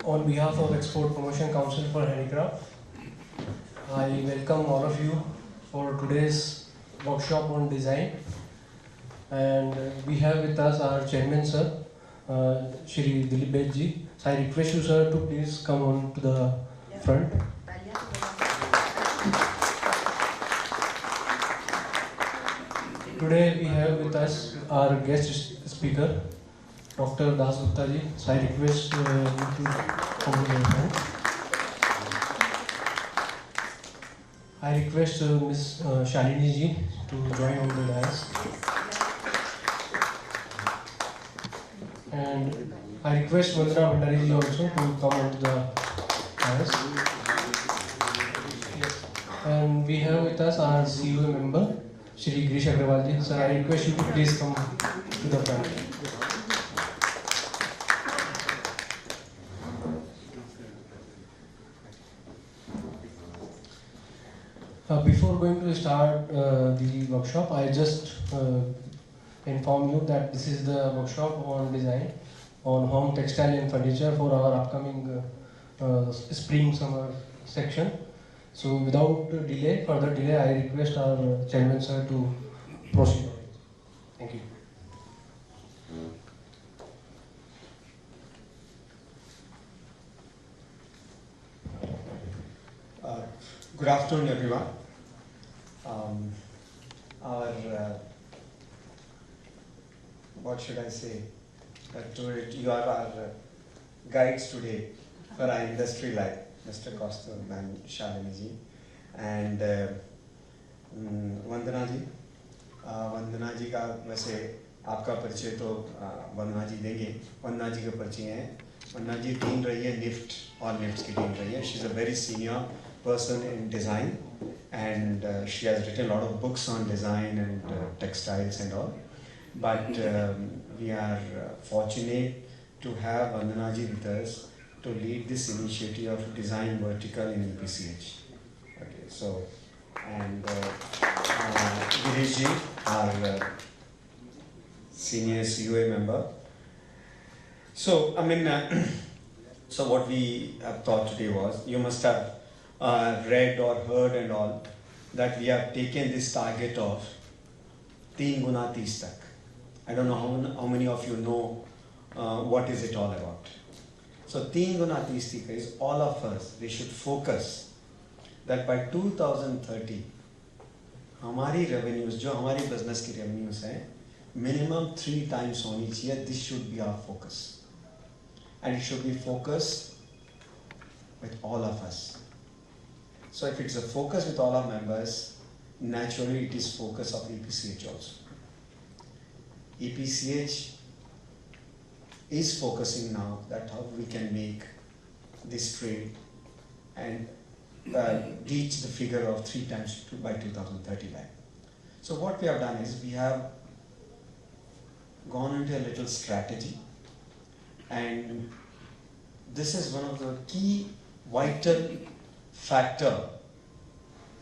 On behalf of Export Promotion Council for Handicraft, I welcome all of you for today's workshop on design. And we have with us our chairman, sir, Shri Dilip ji. So I request you, sir, to please come on to the front. Today we have with us our guest speaker, Dr. Das Gupta ji. So I request you to come to the front. I request Ms. Shalini ji to join on the dais. And I request Vandana Bhandari ji also to come onto the dais. And we have with us our CEO member, Shri Girish Agrawal ji. Sir, I request you to please come to the front. Before going to start the workshop, I just inform you that this is the workshop on design on home, textile and furniture for our upcoming spring-summer section. So without further delay, I request our chairman sir to proceed. Thank you. Good afternoon, everyone. What should I say? You are our guides today for our industry life, Mr. Costa and Shalini ji, and वंदना जी. वंदना जी का वैसे आपका परिचय तो वंदना जी देंगे. वंदना जी का परिचय है. वंदना जी team रही है निफ्ट और निफ्ट की टीम रही है. She is a very senior person in design, and she has written a lot of books on design and textiles and all. But we are fortunate to have Vandana ji with us to lead this initiative of design vertical in EPCH. Okay, so and Girish ji, our senior COA member. So I mean, so what we have thought today was, you must have read or heard and all, that we have taken this target of 3 guna 30 tak. I don't know how many of you know what is it all about. So 3 guna 30 tak is all of us, we should focus that by 2030, हमारी revenues, जो हमारी business की revenues हैं, minimum 3 times होनी चाहिए. This should be our focus. And it should be focused with all of us. So if it's a focus with all our members, naturally it is focus of EPCH also. EPCH is focusing now that how we can make this trade and reach the figure of 3 times by 2039. So what we have done is we have gone into a little strategy, and this is one of the key vital factor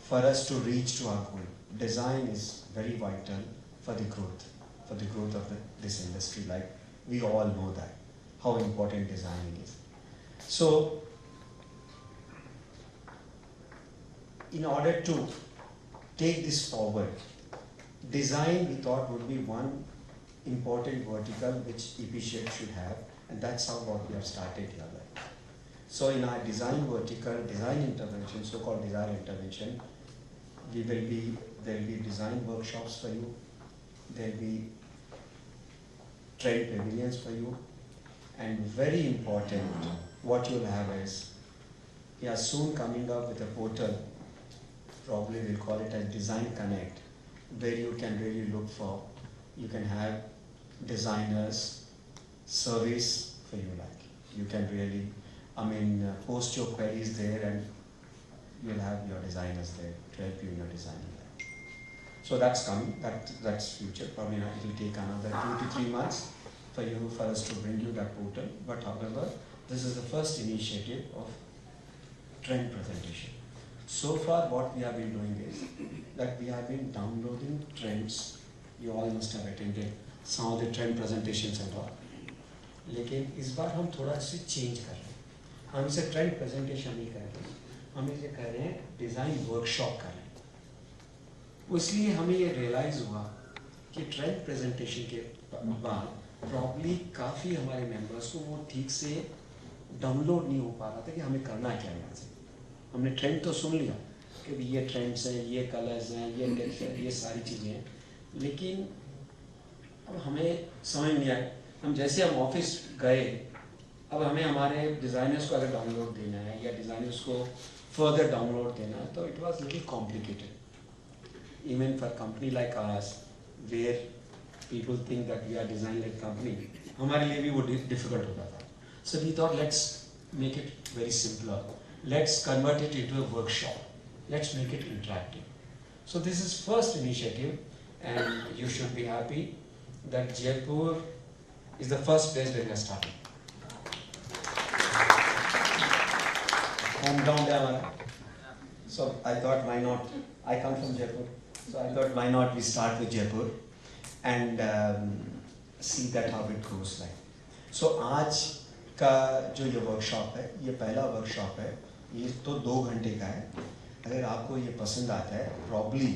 for us to reach to our goal. Design is very vital for the growth of this industry. Like we all know that, how important designing is. So in order to take this forward, design we thought would be one important vertical which EPCH should have, and that's how what we have started here. So in our design vertical, design intervention, so-called design intervention, there will be design workshops for you, there will be trade pavilions for you, and very important, what you'll have is, we are soon coming up with a portal, probably we'll call it as Design Connect, where you can really look for, you can have designers service for you, like you can really, post your queries there and you'll have your designers there to help you in your designing. So that's coming, that's future. Probably it will take another 2 to 3 months for us to bring you that portal. But however, this is the first initiative of trend presentation. So far what we have been doing is that we have been downloading trends. You all must have attended some of the trend presentations and all. लेकिन इस बार हम थोड़ा सा change कर रहे हैं. हम इसे ट्रेंड प्रेजेंटेशन नहीं कर रहे, हम इसे कह रहे हैं डिज़ाइन वर्कशॉप कर रहे हैं। वो इसलिए हमें ये रियलाइज़ हुआ कि ट्रेंड प्रेजेंटेशन के बाद प्रॉब्ली काफ़ी हमारे मेंबर्स को वो ठीक से डाउनलोड नहीं हो पा रहा था कि हमें करना क्या है यहाँ से। हमने ट्रेंड तो सुन लिया कि ये ट्रेंड्स हैं, ये कलर्स हैं, ये टेक्सचर, ये सारी चीज़ें हैं, लेकिन अब हमें समझ नहीं आया। हम जैसे हम ऑफिस गए, अब हमें हमारे डिज़ाइनर्स को अगर डाउनलोड देना है या डिज़ाइनर्स को फर्दर डाउनलोड देना है, तो it was little complicated even for company like ours where people think that we are design like company, हमारे लिए भी वो डिफिकल्ट होता था। So we thought let's make it very simpler, let's convert it into a workshop, let's make it interactive. So this is first initiative, and you should be happy that Jaipur is the first place where we are starting. Hometown there. So I thought why not, I come from Jaipur, so I thought why not we start with Jaipur and see that how it goes like. So आज का जो ये workshop है, ये पहला workshop है, ये तो 2 घंटे का है। अगर आपको ये पसंद आता है, probably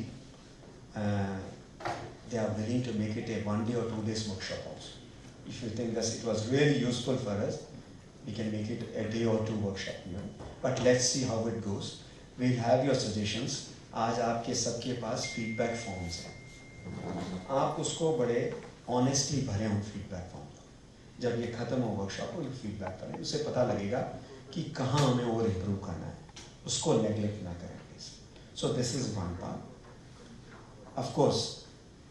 they are willing to make it a 1 day or 2 days workshop also. If you think that it was really useful for us, we can make it a day or 2 workshop, you know. But let's see how it goes. We'll have your suggestions. आज आपके सबके पास feedback forms हैं। आप उसको बड़े honestly भरे हों feedback form। जब ये खत्म हो workshop, वो feedback करें, उससे पता लगेगा कि कहाँ हमें और improve करना है, उसको neglect ना करें। So this is one part. Of course,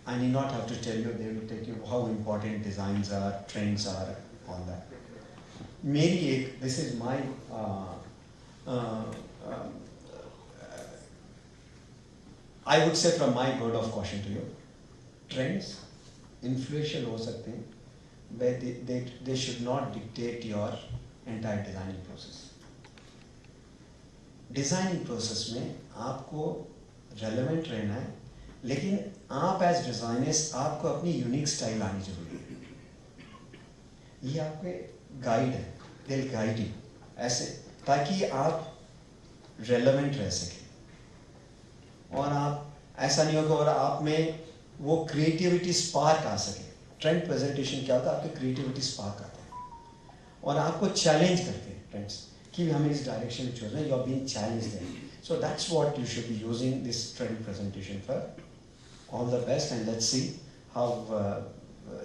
I need not have to tell you, they will tell you how important designs are, trends are, all that. This is my I would say from my word of caution to you, trends influential हो सकते हैं, but they should not dictate your entire designing process. Designing process में आपको relevant रहना है, लेकिन आप as designers आपको अपनी यूनिक स्टाइल आनी जरूरी है। ये आपके गाइड है, दे विल गाइड यू ऐसे, ताकि आप रेलेवेंट रह सकें और आप ऐसा नहीं होगा और आप में वो क्रिएटिविटी स्पार्क आ सके। ट्रेंड प्रेजेंटेशन क्या होता है, आपके क्रिएटिविटी स्पार्क आता है और आपको चैलेंज करते हैं ट्रेंड्स कि हमें इस डायरेक्शन में चलना है, you are being challenged there. So that's what you should be using this trend presentation for. All the best and let's see how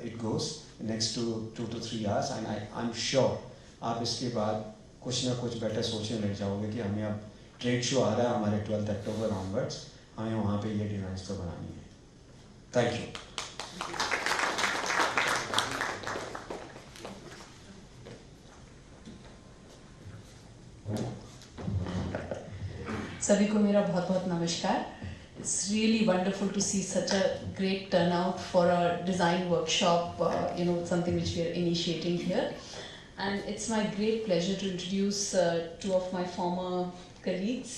it goes next 2 to 3 hours and I am sure आप इसके बाद कुछ ना कुछ better सोचने लग जाओगे कि हमें अब ट्रेड शो आ रहा है हमारे 12 अक्टूबर ऑनवर्ड्स, हमें वहाँ पे ये डिज़ाइंस तो बनानी है। Thank you. सभी को मेरा बहुत बहुत नमस्कार। It's really wonderful to see such a great turnout for a design workshop, something which we are initiating here. And it's my great pleasure to introduce 2 of my former colleagues,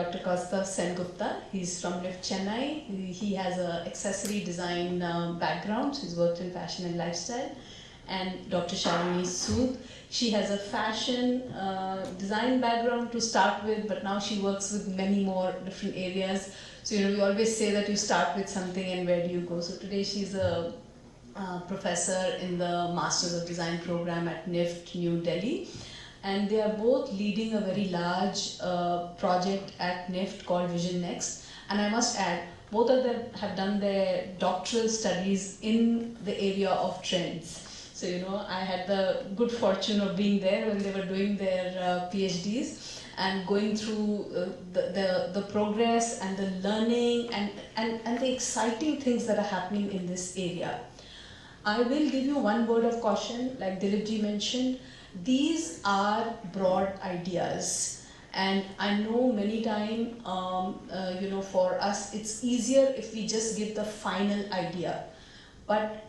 Dr. Kaustav Sengupta. He's from Lift Chennai. He has an accessory design background. He's worked in fashion and lifestyle. And Dr. Shalini Sood. She has a fashion design background to start with, but now she works with many more different areas. So, we always say that you start with something and where do you go. So today she's a professor in the Masters of Design program at NIFT, New Delhi. And they are both leading a very large project at NIFT called Vision Next. And I must add, both of them have done their doctoral studies in the area of trends. So, I had the good fortune of being there when they were doing their PhDs and going through the progress and the learning and the exciting things that are happening in this area. I will give you one word of caution, like Dilipji mentioned, these are broad ideas. And I know many times, for us, it's easier if we just give the final idea. But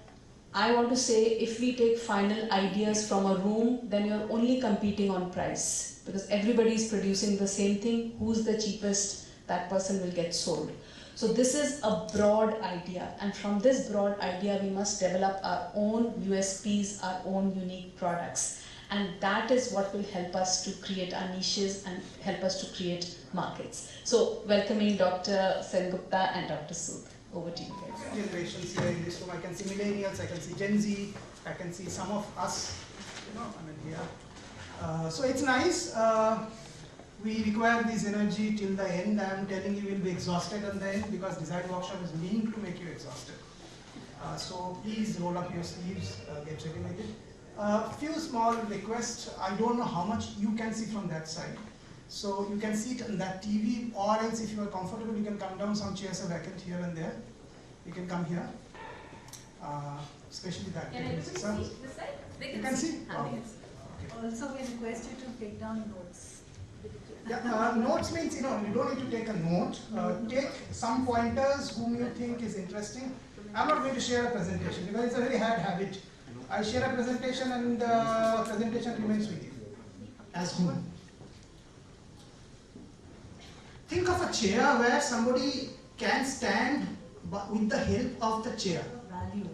I want to say, if we take final ideas from a room, then you're only competing on price, because everybody is producing the same thing. Who's the cheapest, that person will get sold. So this is a broad idea, and from this broad idea, we must develop our own USPs, our own unique products. And that is what will help us to create our niches and help us to create markets. So welcoming Dr. Sengupta and Dr. Sood. Over to you guys. Generations here in this room. I can see millennials, I can see Gen Z, I can see some of us, here. So it's nice. We require this energy till the end. I am telling you, will be exhausted at the end because design workshop is meant to make you exhausted. So please roll up your sleeves, get ready with it. Few small requests. I don't know how much you can see from that side. So you can see it on that TV, or else if you are comfortable, you can come down. Some chairs are vacant here and there. You can come here, especially that. Can everybody see this side? You can see? Okay. Also, we request you to take down notes. Yeah, notes means, you don't need to take a note. Take some pointers whom you think is interesting. I'm not going to share a presentation because it's a very bad habit. I share a presentation and the presentation remains with you as whom. Think of a chair where somebody can stand with the help of the chair. Value.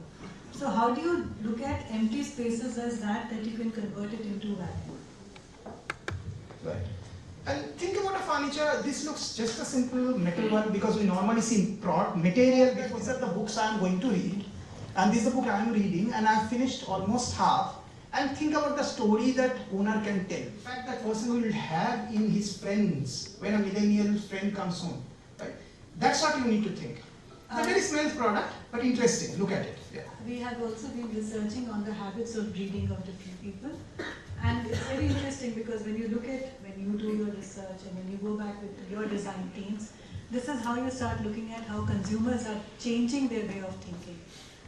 So how do you look at empty spaces as that you can convert it into value? Right. And think about a furniture. This looks just a simple metal one because we normally see material. These are the books I am going to read, and this is the book I am reading, and I have finished almost half. And think about the story that owner can tell. In fact, that person will have in his friends when a millennial friend comes home. Right? That's what you need to think. It's a very small product, but interesting. Look at it. Yeah. We have also been researching on the habits of breeding of different people. And it's very interesting because when you look at, when you do your research and when you go back with your design teams, this is how you start looking at how consumers are changing their way of thinking.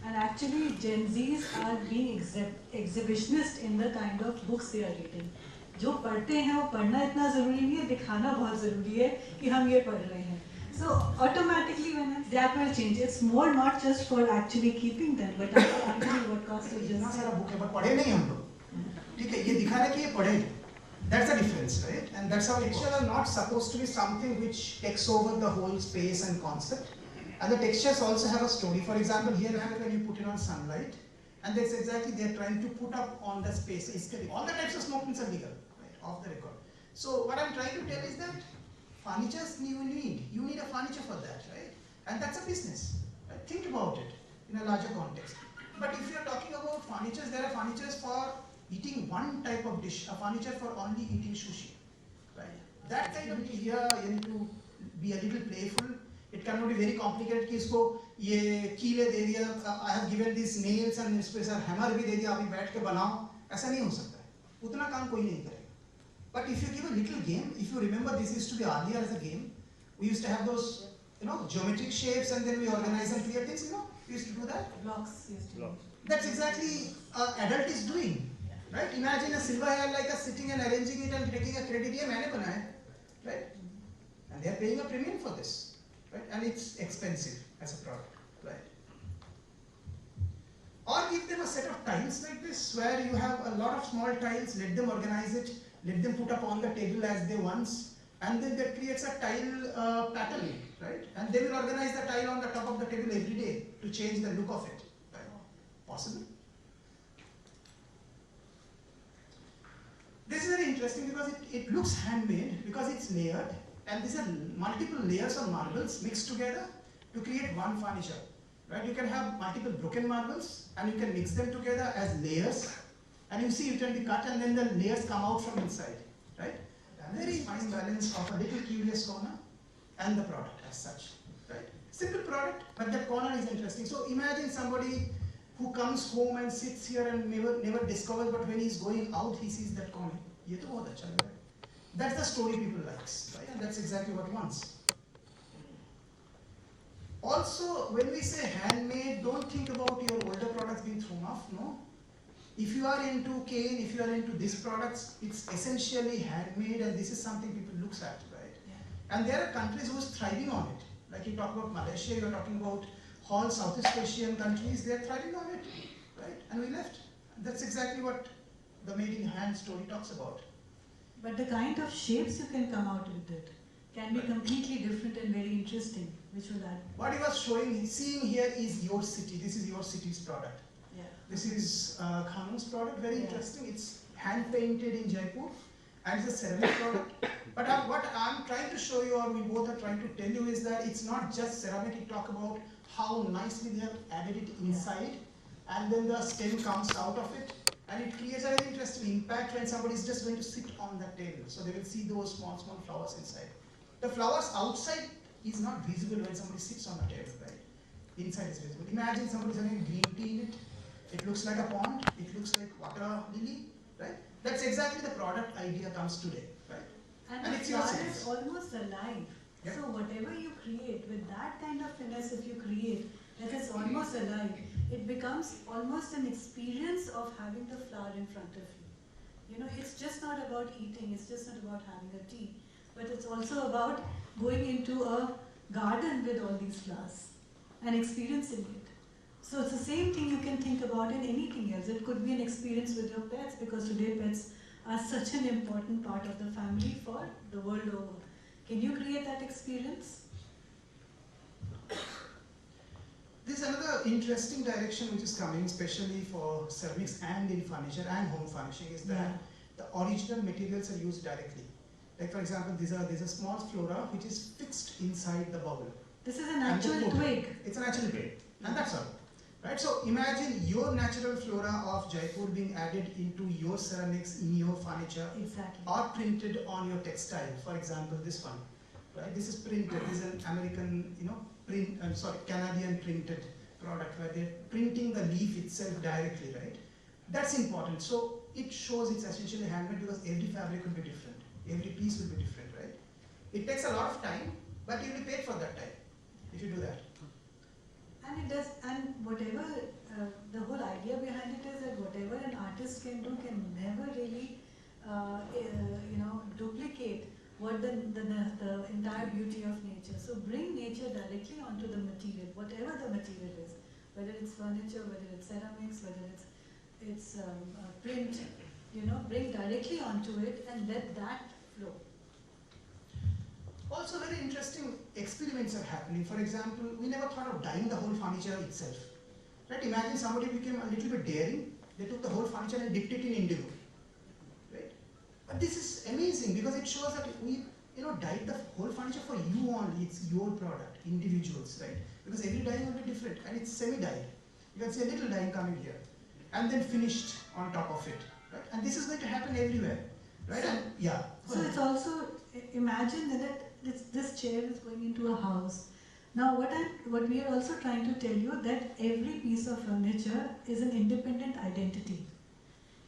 And actually, Gen Zs are being exhibitionist in the kind of books they are reading. जो पढ़ते हैं वो पढ़ना इतना ज़रूरी नहीं है, दिखाना बहुत ज़रूरी है कि हम ये पढ़ रहे हैं. So automatically when that will change. It's more not just for actually keeping them, but actually what cost is just. इतना सारा बुक है, but पढ़े नहीं हम लोग. ठीक है, ये दिखा रहा है कि ये पढ़े. That's the difference, right? And that's how textures are not supposed to be something which takes over the whole space and concept. And the textures also have a story. For example, here when you put it on sunlight, and that's exactly they're trying to put up on the space. All the types of smokings are legal, right? Off the record. So what I'm trying to tell is that furnitures you need a furniture for that, right? And that's a business. Right? Think about it in a larger context. But if you're talking about furnitures, there are furnitures for eating one type of dish, a furniture for only eating sushi, right? That kind of here you need to be a little playful. It cannot be very complicated कि इसको ये कीले दे दिया, I have given these nails and इस पे sir hammer भी दे दिया, अभी बैठ के बनाओ, ऐसा नहीं हो सकता है. उतना काम कोई नहीं करेगा. But if you give a little game, if you remember, this used to be earlier as a game. We used to have those, geometric shapes, and then we organize and create things. We used to do that. Blocks used to. That's exactly adult is doing, right? Imagine a silver hair like us sitting and arranging it and taking a credit. ये मैंने बनाया, right? And they are paying a premium for this. Right? And it's expensive as a product, right? Or give them a set of tiles like this where you have a lot of small tiles, let them organize it, let them put up on the table as they want, and then that creates a tile pattern, right? And they will organize the tile on the top of the table every day to change the look of it, right? Possible? This is very interesting because it looks handmade because it's layered. And these are multiple layers of marbles mixed together to create one furniture, right? You can have multiple broken marbles and you can mix them together as layers. And you see it can be cut and then the layers come out from inside, right? Very fine balance of a little curious corner and the product as such, right? Simple product, but that corner is interesting. So imagine somebody who comes home and sits here and never discovers, but when he's going out, he sees that corner. ये तो बहुत अच्छा लग रहा है. That's the story people likes, right? And that's exactly what wants. Also, when we say handmade, don't think about your older products being thrown off, no? If you are into cane, if you are into these products, it's essentially handmade and this is something people looks at, right? Yeah. And there are countries who are thriving on it. Like you talk about Malaysia, you're talking about all Southeast Asian countries, they're thriving on it, right? And we left. That's exactly what the made in hand story talks about. But the kind of shapes you can come out with it can be completely different and very interesting, which will add. What he was seeing here is your city. This is your city's product. Yeah. This is Khanum's product. Very interesting. It's hand painted in Jaipur, and it's a ceramic product. But what I'm trying to show you, or we both are trying to tell you, is that it's not just ceramic. We talk about how nicely they have added it inside, and then the stem comes out of it, and it creates a very interesting impact when somebody is just going to sit on that table. So they will see those small flowers inside. The flowers outside is not visible when somebody sits on a table, right? Inside is visible. Imagine somebody's having green tea in it. It looks like a pond. It looks like water lily, right? That's exactly the product idea comes today, right? And the it's your flower sense. is almost alive. Yeah. So whatever you create, with that kind of finesse, if you create, that is almost alive, it becomes almost an experience of having the flower in front of you. You know, it's just not about eating, it's just not about having a tea, but it's also about going into a garden with all these flowers and experiencing it. So it's the same thing you can think about in anything else. It could be an experience with your pets, because today pets are such an important part of the family for the world over. Can you create that experience? This is another interesting direction which is coming, especially for ceramics and in furniture and home furnishing, is that the original materials are used directly. Like for example, there's a small flora which is fixed inside the bowl. This is a natural twig. It's a natural twig, and that's all. Right? So imagine your natural flora of Jaipur being added into your ceramics, in your furniture, Exactly. or printed on your textile. For example, this one. Right? This is printed. This is an American, Canadian printed product where they're printing the leaf itself directly, right? That's important. So it shows it's essentially handmade, because every fabric will be different. Every piece will be different, right? It takes a lot of time, but you'll be paid for that time if you do that. And it does, and whatever, the whole idea behind it is that whatever an artist can do can never really, duplicate what the entire beauty of nature. So bring nature directly onto the material, whatever the material is, whether it's furniture, whether it's ceramics, whether it's print, bring directly onto it and let that flow. Also very interesting experiments are happening. For example, we never thought of dyeing the whole furniture itself. Right? Imagine somebody became a little bit daring. They took the whole furniture and dipped it in indigo. Right? But this is amazing, because it shows that we dyed the whole furniture for you only. It's your product, individuals, right? Because every dyeing will be different, and it's semi-dyed. You can see a little dyeing coming here, and then finished on top of it. Right? And this is going to happen everywhere. Right? So it's also, imagine that this chair is going into a house. Now what we are also trying to tell you, that every piece of furniture is an independent identity.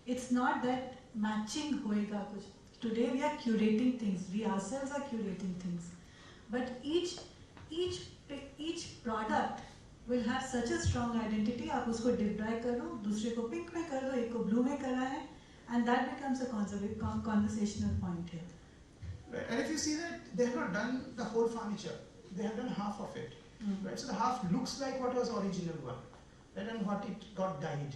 It's not that matching hoega kuch. Today we are curating things, we ourselves are curating things. But each product will have such a strong identity. आप उसको dip dye कर दो, दूसरे को pink में कर दो, एक को blue में करा है, and that becomes a conversational point here. Right. And if you see that, they have not done the whole furniture, they have done half of it. Right? So the half looks like what was original one, right? And what it got dyed.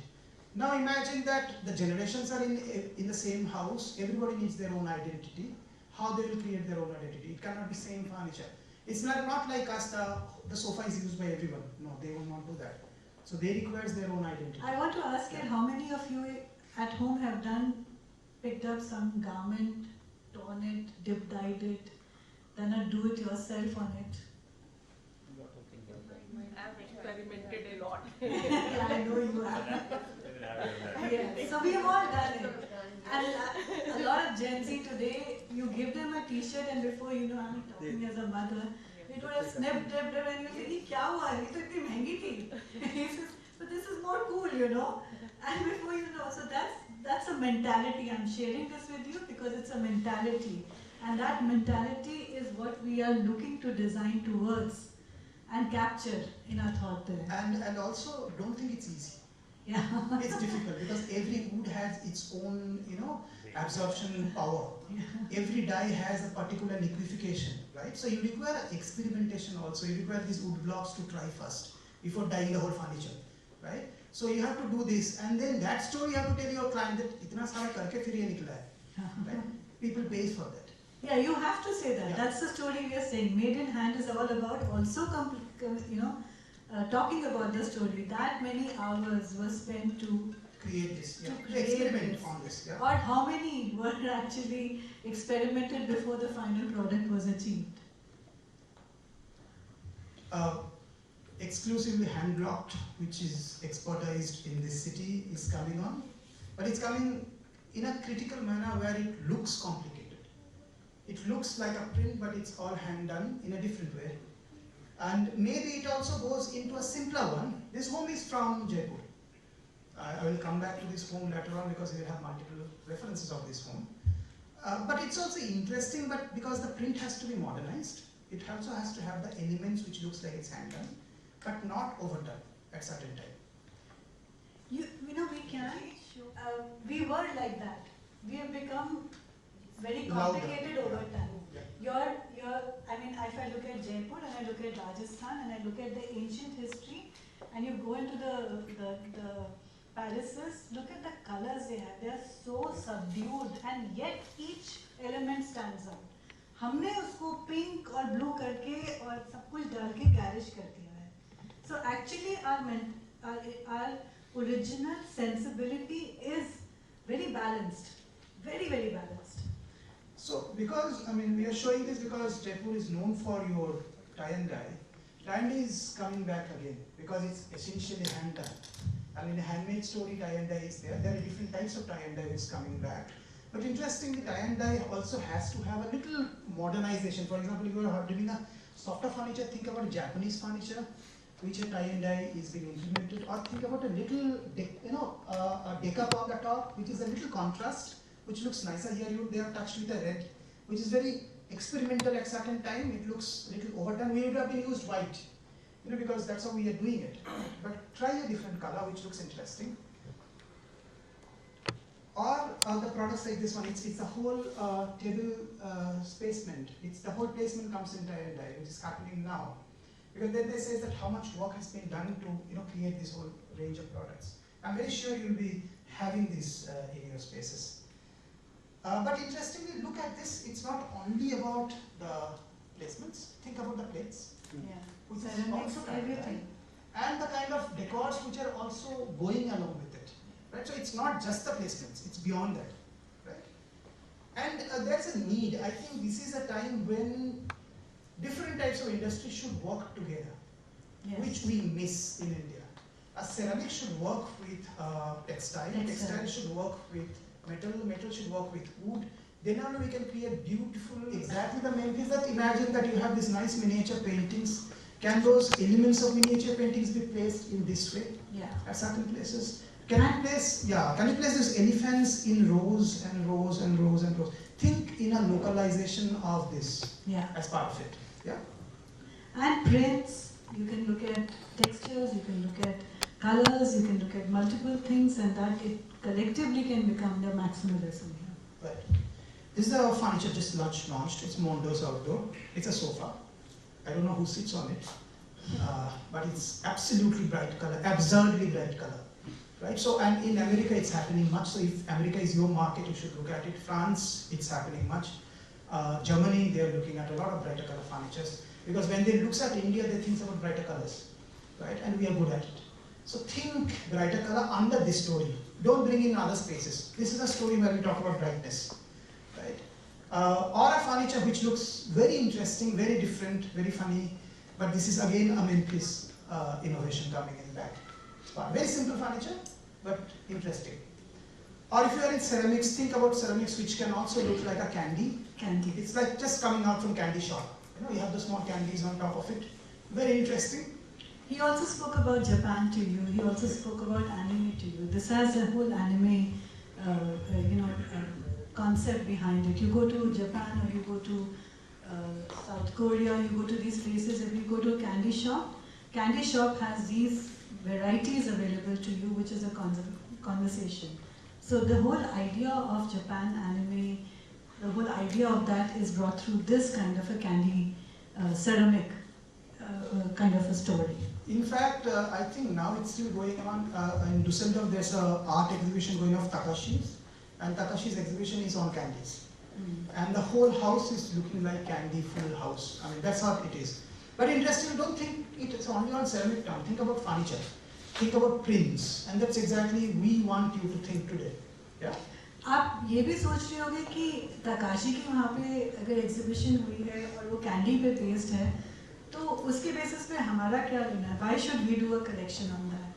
Now imagine that the generations are in the same house, everybody needs their own identity. How they will create their own identity? It cannot be same furniture. It's not like us, the sofa is used by everyone. No, they will not do that. So they require their own identity. I want to ask you, how many of you at home have picked up some garment, torn it, dip dyed it, done a do-it-yourself on it? I've experimented a lot. Yeah, I know you have. Yeah. So we have all done it. And a lot of Gen Z today, you give them a t-shirt and before you know, I'm talking as a mother, it would have snipped, dipped, and you say, kya hua? Ye to itni mehengi thi. But this is more cool, And before you know, so that's a mentality. I'm sharing this with you because it's a mentality. And that mentality is what we are looking to design towards and capture in our thought there. And also, don't think it's easy. Yeah. It's difficult because every wood has its own, absorption power. Yeah. Every dye has a particular liquefaction, right? So you require experimentation also. You require these wood blocks to try first before dyeing the whole furniture, right? So you have to do this, and then that story you have to tell your client that itna sara karke fir ye nikla hai, right? People pay for that. Yeah, you have to say that. Yeah. That's the story we are saying. Made in hand is all about also, talking about the story. That many hours were spent to create this, To to create experiment this. on this. Yeah. Or how many were actually experimented before the final product was achieved? Exclusively hand blocked, which is expertized in this city, is coming on, but it's coming in a critical manner where it looks complicated. It looks like a print, but it's all hand done in a different way. And maybe it also goes into a simpler one. This home is from Jaipur. I will come back to this home later on because we will have multiple references of this home. But it's also interesting, but because the print has to be modernized, it also has to have the elements which looks like it's hand done, but not overdone at certain time. You know, we were like that. We have become very complicated over time. I mean, if I look at Jaipur and I look at Rajasthan and I look at the ancient history, and you go into the palaces, look at the colors they have. They are so subdued, and yet each element stands out. हमने उसको pink और blue करके और सब कुछ डाल के garish कर दिया है. So actually our original sensibility is very balanced, very, very balanced. So because, I mean, we are showing this because Jaipur is known for your tie and dye. Tie and dye is coming back again because it's essentially hand done. I mean, a handmade story tie and dye is there. There are different types of tie and dye which is coming back. But interestingly, tie and dye also has to have a little modernization. For example, if you are doing a softer furniture, think about Japanese furniture, which a tie and dye is being implemented, or think about a little, a decap on the top, which is a little contrast, which looks nicer. Here they are touched with a red, which is very experimental at certain time. It looks a little overdone. We would have been used white, because that's how we are doing it. But try a different color, which looks interesting. Or the products like this one, it's a whole table placement. It's the whole placement comes in tie and dye, which is happening now. Because then they say that how much work has been done to create this whole range of products. I'm very sure you'll be having this in your spaces. But interestingly, look at this. It's not only about the placements. Think about the plates, which is also everything, and the kind of decors which are also going along with it. Right? So it's not just the placements, it's beyond that. Right? And there's a need. I think this is a time when different types of industry should work together, which we miss in India. A ceramic should work with textile should work with metal should work with wood. Then only we can create beautiful, exactly the main thing is that imagine that you have these nice miniature paintings. Can those elements of miniature paintings be placed in this way? At certain places? Can you place these elephants in rows and rows and rows and rows? Think in a localization of this as part of it. And prints, you can look at textures, you can look at colors, you can look at multiple things, and that it collectively can become the maximalism here. Right. This is the furniture just launched. It's Mondo's Outdoor. It's a sofa. I don't know who sits on it, but it's absolutely bright color, absurdly bright color. Right? So, and in America it's happening much. So if America is your market, you should look at it. France, it's happening much. Germany, they're looking at a lot of brighter color furnitures. Because when they look at India, they think about brighter colors. Right? And we are good at it. So think brighter color under this story. Don't bring in other spaces. This is a story where we talk about brightness. Right? Or a furniture which looks very interesting, very different, very funny. But this is again a Memphis innovation coming in back. Very simple furniture, but interesting. Or if you are in ceramics, think about ceramics which can also look like a candy. It's like just coming out from candy shop. You have the small candies on top of it. Very interesting. He also spoke about Japan to you. He also spoke about anime to you. This has a whole anime, concept behind it. You go to Japan or you go to South Korea, you go to these places. If you go to a candy shop has these varieties available to you, which is a conversation. So the whole idea of Japan anime, the whole idea of that is brought through this kind of a candy ceramic kind of a story. In fact, I think now it's still going on. In Düsseldorf, there's an art exhibition going on of Takashi's, and Takashi's exhibition is on candies. And the whole house is looking like candy full house. I mean, that's how it is. But interesting, don't think it's only on ceramic town. Think about furniture. think about prints, and that's exactly we want you to think today. Yeah. आप ये भी सोच रहे होंगे कि Takeshi की वहाँ पे अगर एग्जीबिशन हुई है और वो कैंडी पे बेस्ड है तो उसके बेसिस पे हमारा क्या लेना है? Why should we do a collection on that?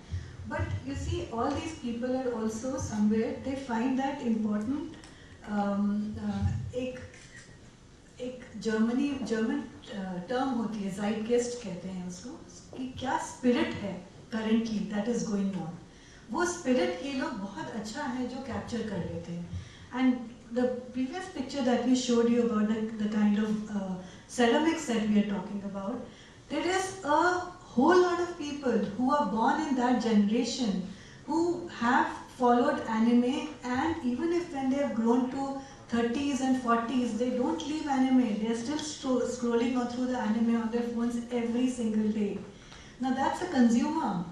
But you see, all these people are also somewhere they find that important. एक जर्मन टर्म होती है, zeitgeist कहते हैं उसको, कि क्या स्पिरिट है currently that is going on. वो स्पिरिट ये लोग बहुत अच्छा है जो कैप्चर कर लेते हैं. And the previous picture that we showed you about the kind of ceramics that we are talking about, there is a whole lot of people who are born in that generation who have followed anime, and even if when they have grown to 30s and 40s, they don't leave anime. They are still scrolling on through the anime on their phones every single day. Now that's a consumer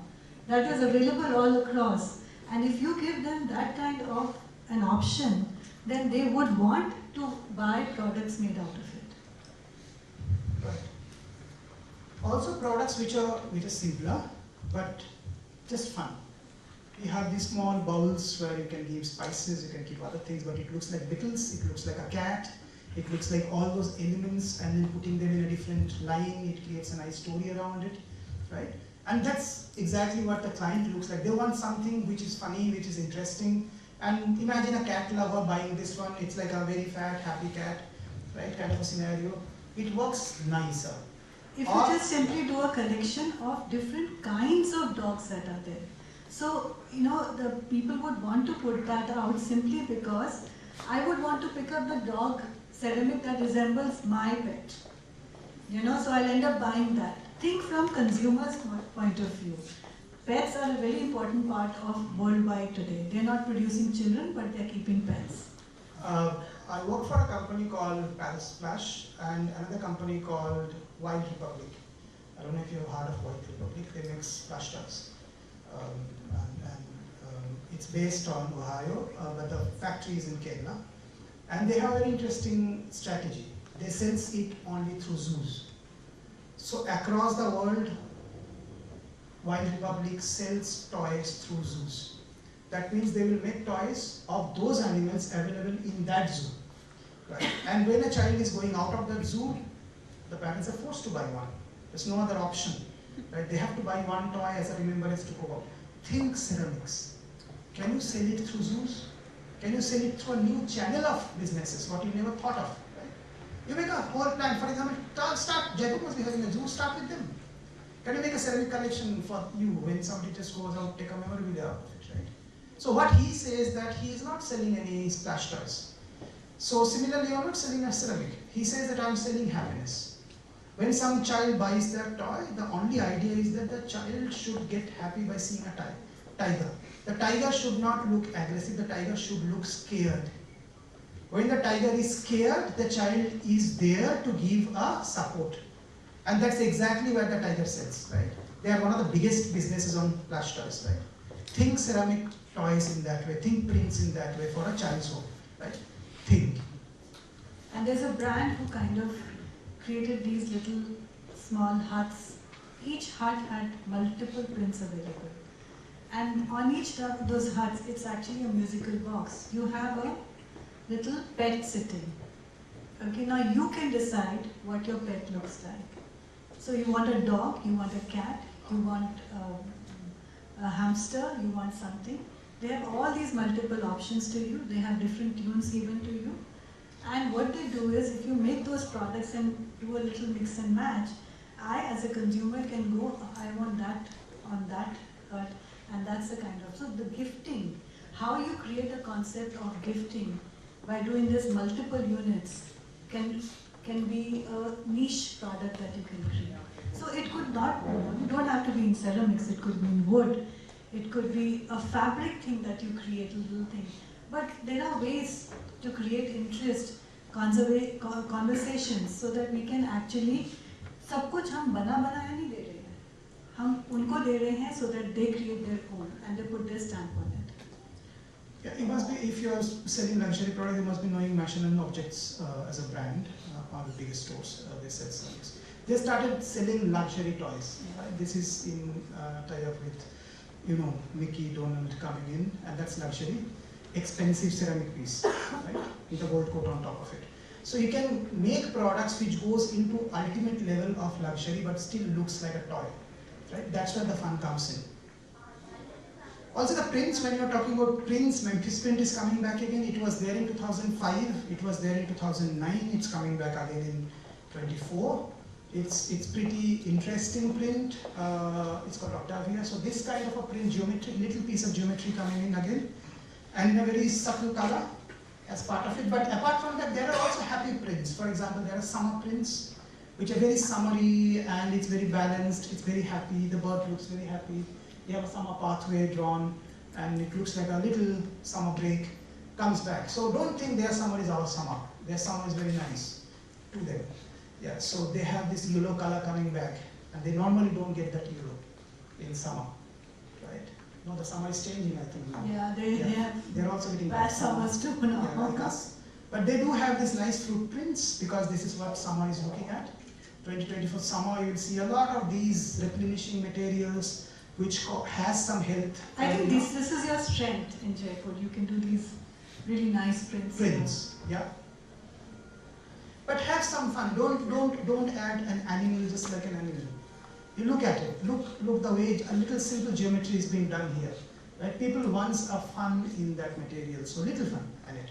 that is available all across, and if you give them that kind of an option, then they would want to buy products made out of it. Right. Also products which are simpler, but just fun. You have these small bowls where you can give spices, you can keep other things, but it looks like beetles, it looks like a cat, it looks like all those elements, and then putting them in a different line, it creates a nice story around it, right? And that's exactly what the client looks like. They want something which is funny, which is interesting. And imagine a cat lover buying this one. It's like a very fat, happy cat, right? Kind of a scenario. It works nicer. If you just simply do a collection of different kinds of dogs that are there. So, you know, the people would want to put that out simply because I would want to pick up the dog ceramic that resembles my pet. You know, so I'll end up buying that. Think from consumers' point of view. Pets are a very important part of worldwide today. They're not producing children, but they're keeping pets. I work for a company called Paris Splash and another company called Wild Republic. I don't know if you've heard of Wild Republic. They make splash tubs. It's based on Ohio, but the factory is in Kerala. And they have a very interesting strategy. They sell it only through zoos. So across the world, Wild Republic sells toys through zoos. That means they will make toys of those animals available in that zoo. Right? And when a child is going out of that zoo, the parents are forced to buy one. There's no other option. Right? They have to buy one toy as a remembrance to go out. Think ceramics. Can you sell it through zoos? Can you sell it through a new channel of businesses, what you never thought of? You make a whole plan. For example, start, Jaipur must be having a zoo, start with them. Can you make a ceramic collection for you when somebody just goes out, take a memory video of it, right? So what he says that he is not selling any splash toys. So similarly, you are not selling a ceramic. He says that I am selling happiness. When some child buys that toy, the only idea is that the child should get happy by seeing a tiger. The tiger should not look aggressive, the tiger should look scared. When the tiger is scared, the child is there to give a support. And that's exactly where the tiger sells, right? They are one of the biggest businesses on plush toys, right? Think ceramic toys in that way, think prints in that way for a child's home, right? Think. And there's a brand who kind of created these little small huts. Each hut had multiple prints available. And on each of those huts, it's actually a musical box. You have a little pet sitting. Okay, now you can decide what your pet looks like. So you want a dog, you want a cat, you want a hamster, you want something. They have all these multiple options to you. They have different tunes given to you. And what they do is, if you make those products and do a little mix and match, I as a consumer can go, I want that on that hut, and that's the kind of, so the gifting, how you create a concept of gifting by doing this multiple units can be a niche product that you can create. So it could not, you don't have to be in ceramics, it could be in wood, it could be a fabric thing that you create, a little thing. But there are ways to create interest, conversations, so that we can actually, सब कुछ हम बना बनाया नहीं दे रहे हैं, हम उनको दे रहे हैं so that they create their own and they put their stamp on it. Yeah, it must be, if you are selling luxury products, you must be knowing Machine & Objects as a brand, one of the biggest stores, they sell ceramics. They started selling luxury toys. Right? This is in tie-up with you know, Mickey, Donald coming in, and that's luxury. Expensive ceramic piece, right? With a gold coat on top of it. So you can make products which goes into ultimate level of luxury but still looks like a toy, right? That's where the fun comes in. Also the prints, when you're talking about prints, Memphis print is coming back again. It was there in 2005, it was there in 2009, it's coming back again in 24. It's pretty interesting print. It's called Octavia. So this kind of a print geometry, little piece of geometry coming in again, and in a very subtle color as part of it. But apart from that, there are also happy prints. For example, there are summer prints, which are very summery and it's very balanced. It's very happy. The bird looks very happy. You have a summer pathway drawn, and it looks like a little summer break comes back. So don't think their summer is our summer. Their summer is very nice to them. Yeah, so they have this yellow color coming back, and they normally don't get that yellow in summer, right? No, the summer is changing, I think now. Yeah, They're also getting bad summers too now. Yeah, like us. But they do have these nice fruit prints, because this is what summer is looking at. 2024 summer, you'll see a lot of these replenishing materials, which has some health. I think this is your strength in Jaipur. You can do these really nice prints. Prints, yeah. But have some fun. Don't add an animal just like an animal. You look at it. Look the way a little simple geometry is being done here. Right? People want a fun in that material, so little fun in it.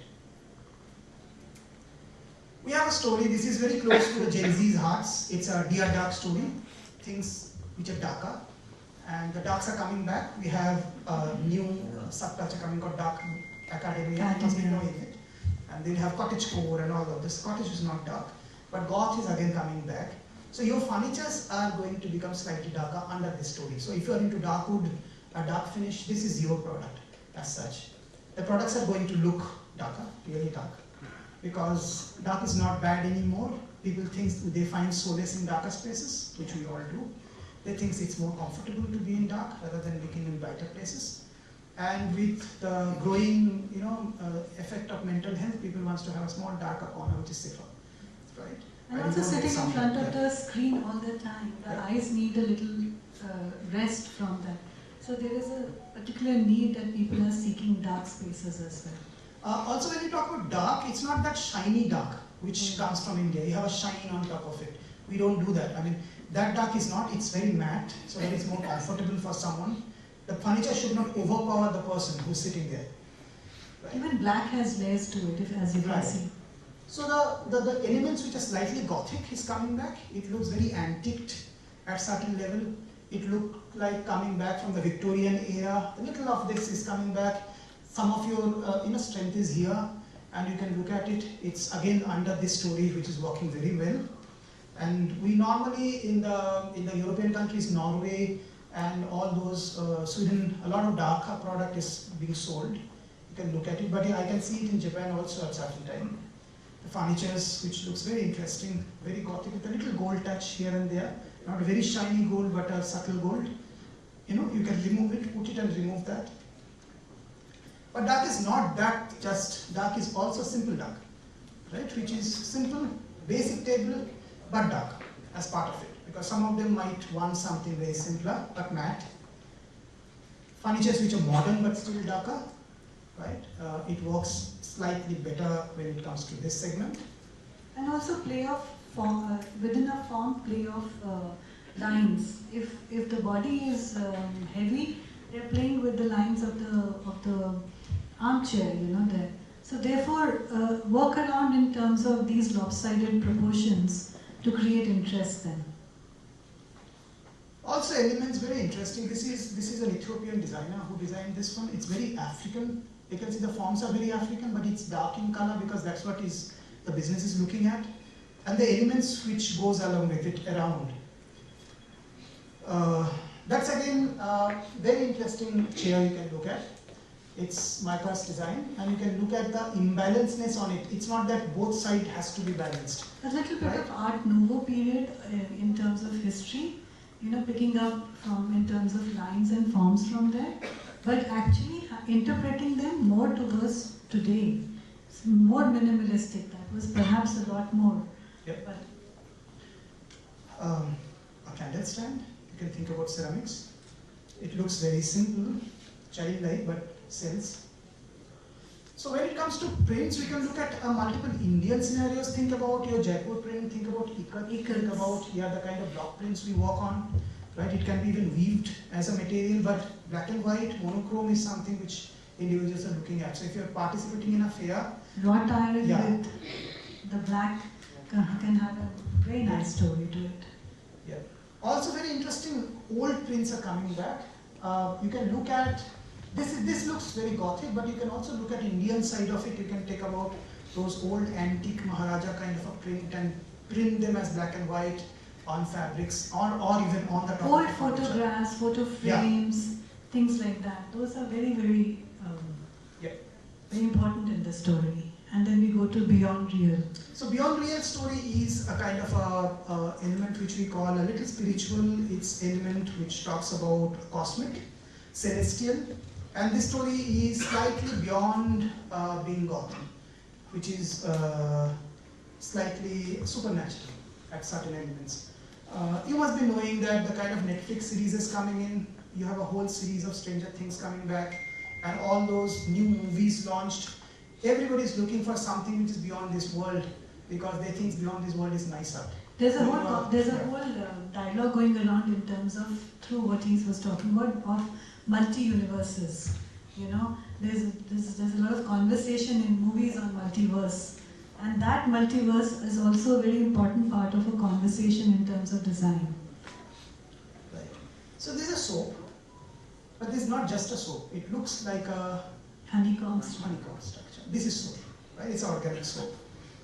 We have a story. This is very close to the Gen Z's hearts. It's a Dear Dark story. Things which are darker, and the darks are coming back. We have a new subculture coming called Dark Academia. You must be knowing it. And they'll have cottagecore and all of this. Cottage is not dark, but goth is again coming back. So your furnitures are going to become slightly darker under this story. So if you are into dark wood, a dark finish, this is your product as such. The products are going to look darker, really dark, because dark is not bad anymore. People think they find solace in darker spaces, which we all do. They think it's more comfortable to be in dark rather than looking in brighter places. And with the growing, effect of mental health, people want to have a small darker corner which is safer, right? And also sitting in front of the screen all the time, the eyes need a little rest from that. So there is a particular need that people are seeking dark spaces as well. Also, when you talk about dark, it's not that shiny dark which comes from India. You have a shine on top of it. We don't do that. I mean, that dark is not. It's very matte, so that it's more comfortable for someone. The furniture should not overpower the person who's sitting there. Right? Even black has layers to it, as you can see. So the elements which are slightly gothic is coming back. It looks very antiqued at certain level. It looked like coming back from the Victorian era. A little of this is coming back. Some of your inner strength is here, and you can look at it. It's again under this story, which is working very well. And we normally in the European countries, Norway, and all those, Sweden, a lot of darker product is being sold. You can look at it, but I can see it in Japan also at certain time. The furnitures, which looks very interesting, very gothic, with a little gold touch here and there. Not a very shiny gold, but a subtle gold. You can remove it, put it and remove that. But dark is not that just, dark is also simple dark, right? Which is simple, basic table, but dark as part of it. Because some of them might want something very simpler, but matte. Furnitures which are modern but still darker, right? It works slightly better when it comes to this segment. And also play of form, within a form, play of lines. If the body is heavy, they're playing with the lines of the armchair, there. So therefore, work around in terms of these lopsided proportions to create interest then. Also elements very interesting. This is an Ethiopian designer who designed this one. It's very African. You can see the forms are very African, but it's dark in color because that's what the business is looking at. And the elements which goes along with it around. That's again a very interesting chair you can look at. It's my first design, and you can look at the imbalancedness on it. It's not that both sides has to be balanced. A little bit of Art Nouveau period in terms of history, picking up in terms of lines and forms from there, but actually interpreting them more towards today. It's more minimalistic. That was perhaps a lot more. Yep. A candle stand. You can think about ceramics. It looks very simple, childlike, but sells. So when it comes to prints, we can look at multiple Indian scenarios. Think about your Jaipur print, think about ikat, think about the kind of block prints we work on. Right? It can be even weaved as a material, but black and white, monochrome is something which individuals are looking at. So if you're participating in a fair, wrought iron with the black can have a very nice story to it. Yeah. Also very interesting, old prints are coming back. You can look at, this looks very Gothic, but you can also look at Indian side of it. You can take about those old antique Maharaja kind of a print and print them as black and white on fabrics or even on the top old of the furniture. photographs, photo frames, things like that. Those are very, very, very important in the story. And then we go to Beyond Real. So Beyond Real story is a kind of a element which we call a little spiritual. It's element which talks about cosmic, celestial, and this story is slightly beyond being God, which is slightly supernatural at certain elements. You must be knowing that the kind of Netflix series is coming in. You have a whole series of Stranger Things coming back, and all those new movies launched. Everybody is looking for something which is beyond this world because they think beyond this world is nicer. There's a whole dialogue going around in terms of, through what he was talking about, of multi-universes. You know, there's a lot of conversation in movies on multiverse, and that multiverse is also a very important part of a conversation in terms of design. Right. So this is a soap, but this is not just a soap. It looks like a honeycomb structure. This is soap, right? It's organic soap.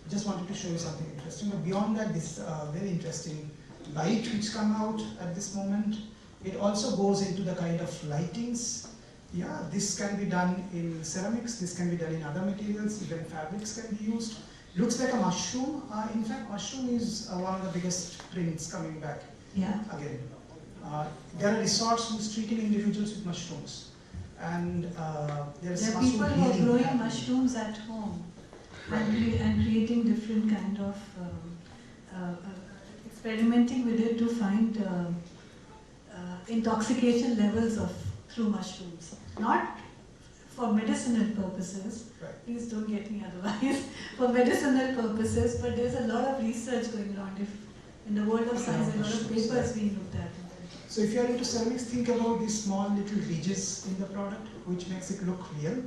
Just wanted to show you something interesting. But beyond that, this very interesting light which come out at this moment. It also goes into the kind of lightings. Yeah, this can be done in ceramics. This can be done in other materials. Even fabrics can be used. Looks like a mushroom. In fact, mushroom is one of the biggest prints coming back. Yeah. Again, there are resorts who's treating individuals with mushrooms. And there are people who are growing mushrooms at home and creating different kind of experimenting with it to find intoxication levels through mushrooms. Not for medicinal purposes, please don't get me otherwise, for medicinal purposes, but there's a lot of research going on. In the world of science, a lot of papers being looked at. So if you are into ceramics, think about these small little ridges in the product, which makes it look real.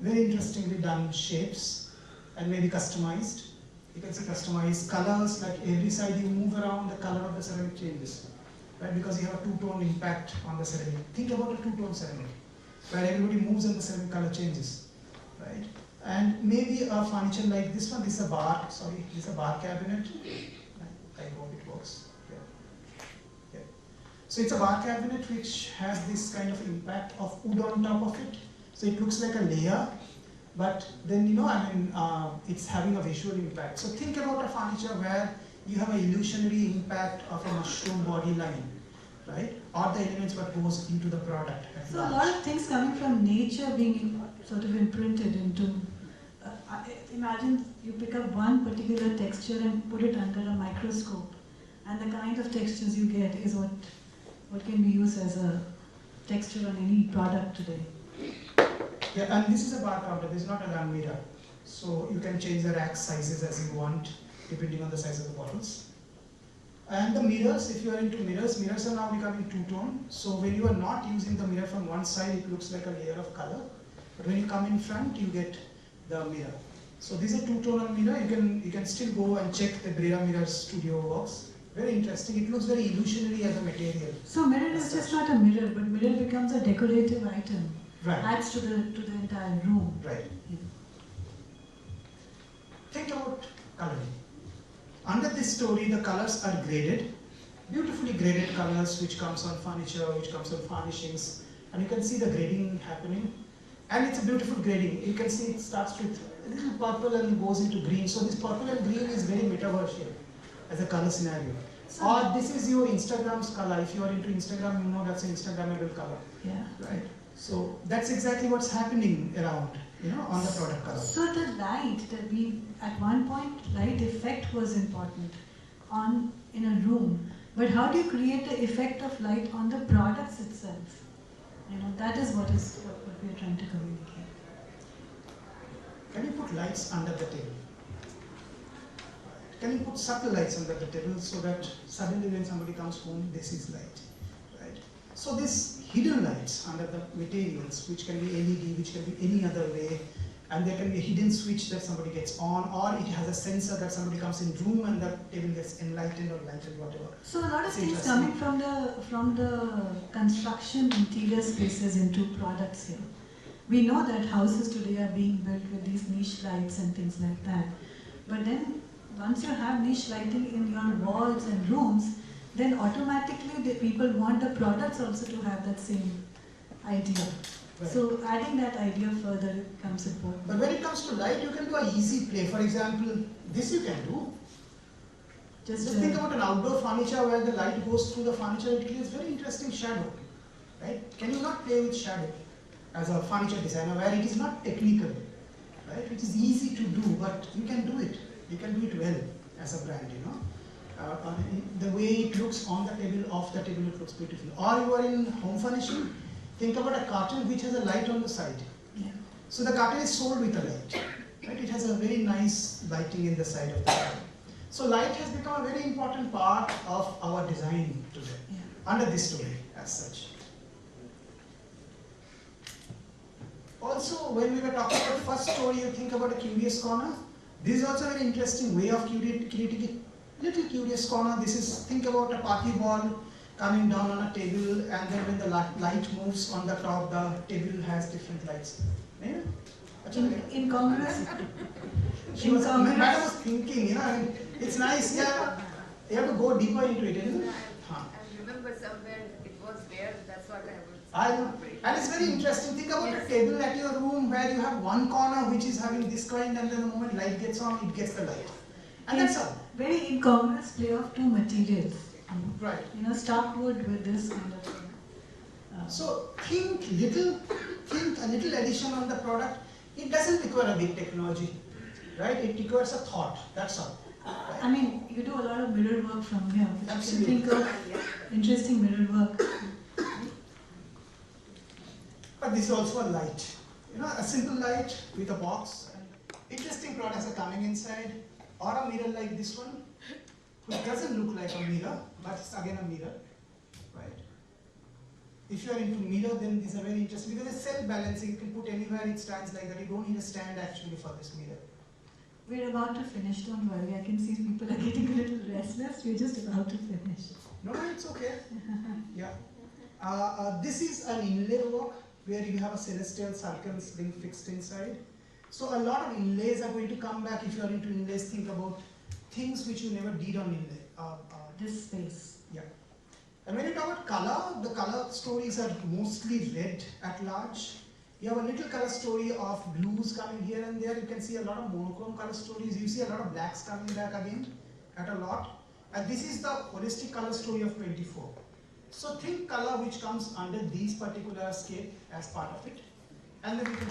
Very interestingly done shapes and maybe customized. You can see customized colors, like every side you move around, the color of the ceramic changes. Right? Because you have a two-tone impact on the ceramic. Think about a two-tone ceramic, where everybody moves and the ceramic color changes. Right? And maybe a furniture like this one, this is a bar cabinet. I hope it works. So it's a bar cabinet which has this kind of impact of wood on top of it. So it looks like a layer, but then it's having a visual impact. So think about a furniture where you have an illusionary impact of a mushroom body line, right? Or the elements what goes into the product. So a lot of things coming from nature being sort of imprinted into. Imagine you pick up one particular texture and put it under a microscope, and the kind of textures you get is what can be used as a texture on any product today. Yeah, and this is a bar counter, this is not a gun mirror. So you can change the rack sizes as you want, depending on the size of the bottles. And the mirrors, if you are into mirrors, mirrors are now becoming two-tone. So when you are not using the mirror from one side, it looks like a layer of color. But when you come in front, you get the mirror. So this is a two-tone mirror. You can still go and check the Brera Mirror Studio works. Very interesting. It looks very illusionary as a material. So mirror is just not a mirror, but mirror becomes a decorative item. Right. Adds to the entire room. Right. Yeah. Think about coloring. Under this story, the colors are graded, beautifully graded colors, which comes on furniture, which comes on furnishings, and you can see the grading happening. And it's a beautiful grading. You can see it starts with a little purple and goes into green. So this purple and green is very metaversial as a color scenario. So, or this is your Instagram's color. If you are into Instagram, you know that's an Instagrammable color. Yeah. Right. So that's exactly what's happening around, on the product color. So the light at one point, light effect was important in a room. But how do you create the effect of light on the products itself? That is what we are trying to communicate. Can you put lights under the table? Can you put subtle lights under the table so that suddenly when somebody comes home, they see light, right? So these hidden lights under the materials, which can be LED, which can be any other way, and there can be a hidden switch that somebody gets on, or it has a sensor that somebody comes in room and the table gets enlightened or lighted, whatever. So a lot of things coming from the construction interior spaces into products here. We know that houses today are being built with these niche lights and things like that. But then once you have niche lighting in your walls and rooms, then automatically the people want the products also to have that same idea. Right. So adding that idea further becomes important. But when it comes to light, you can do an easy play. For example, this you can do. Just think about an outdoor furniture where the light goes through the furniture, it creates very interesting shadow. Right? Can you not play with shadow as a furniture designer where it is not technical? Right? It is easy to do, but you can do it. You can do it well as a brand, the way it looks on the table, off the table, it looks beautiful. Or you are in home furnishing, think about a carton which has a light on the side. Yeah. So the carton is sold with a light. Right? It has a very nice lighting in the side of the carton. So light has become a very important part of our design today, under this story as such. Also, when we were talking about first story, you think about a curious corner. This is also a very interesting way of creating a little curious corner. This is, think about a party ball coming down on a table, and then when the light moves on the top, the table has different lights. Incongruous. Madam was thinking, it's nice, yeah. You have to go deeper into it, isn't it? I remember somewhere it was there, that's what I know. And it's very interesting. Think about a table at your room where you have one corner which is having this kind, and then the moment light gets on, it gets the light. And that's all. Very incongruous play of two materials. Right. Stark wood with this kind of thing. So think a little addition on the product. It doesn't require a big technology, right? It requires a thought. That's all. Right? I mean, you do a lot of mirror work from here. Absolutely. You think of interesting mirror work. But this is also a light. A simple light with a box. Interesting products are coming inside. Or a mirror like this one, which doesn't look like a mirror, but it's again a mirror, right? If you are into mirror, then these are very interesting because it's self-balancing. You can put anywhere it stands like that. You don't need a stand actually for this mirror. We're about to finish, don't worry. I can see people are getting a little restless. We're just about to finish. No, it's okay. Yeah. This is an inlay work where you have a celestial circles being fixed inside. So a lot of inlays are going to come back. If you are into inlays, think about things which you never did on inlay. This space. Yeah. And when you talk about color, the color stories are mostly red at large. You have a little color story of blues coming here and there. You can see a lot of monochrome color stories. You see a lot of blacks coming back again at a lot. And this is the holistic color story of 24. So think color which comes under these particular scale as part of it. And then we can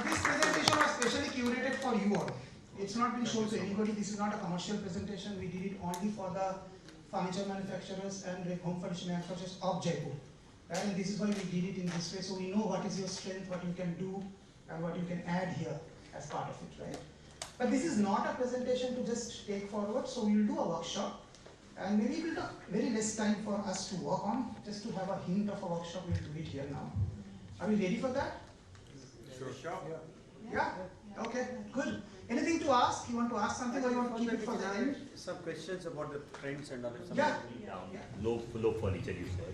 this presentation was specially curated for you all. It's not been shown to anybody. This is not a commercial presentation. We did it only for the furniture manufacturers and home furnishing manufacturers of Jaipur. And this is why we did it in this way. So we know what is your strength, what you can do, and what you can add here as part of it, right? But this is not a presentation to just take forward. So we'll do a workshop. And maybe it will take very less time for us to work on. Just to have a hint of a workshop, we'll do it here now. Are we ready for that? Sure. Yeah? Okay, good. Anything to ask? You want to ask something or you want to keep it for the end? Some questions about the trends and all. Yeah. Low furniture you said.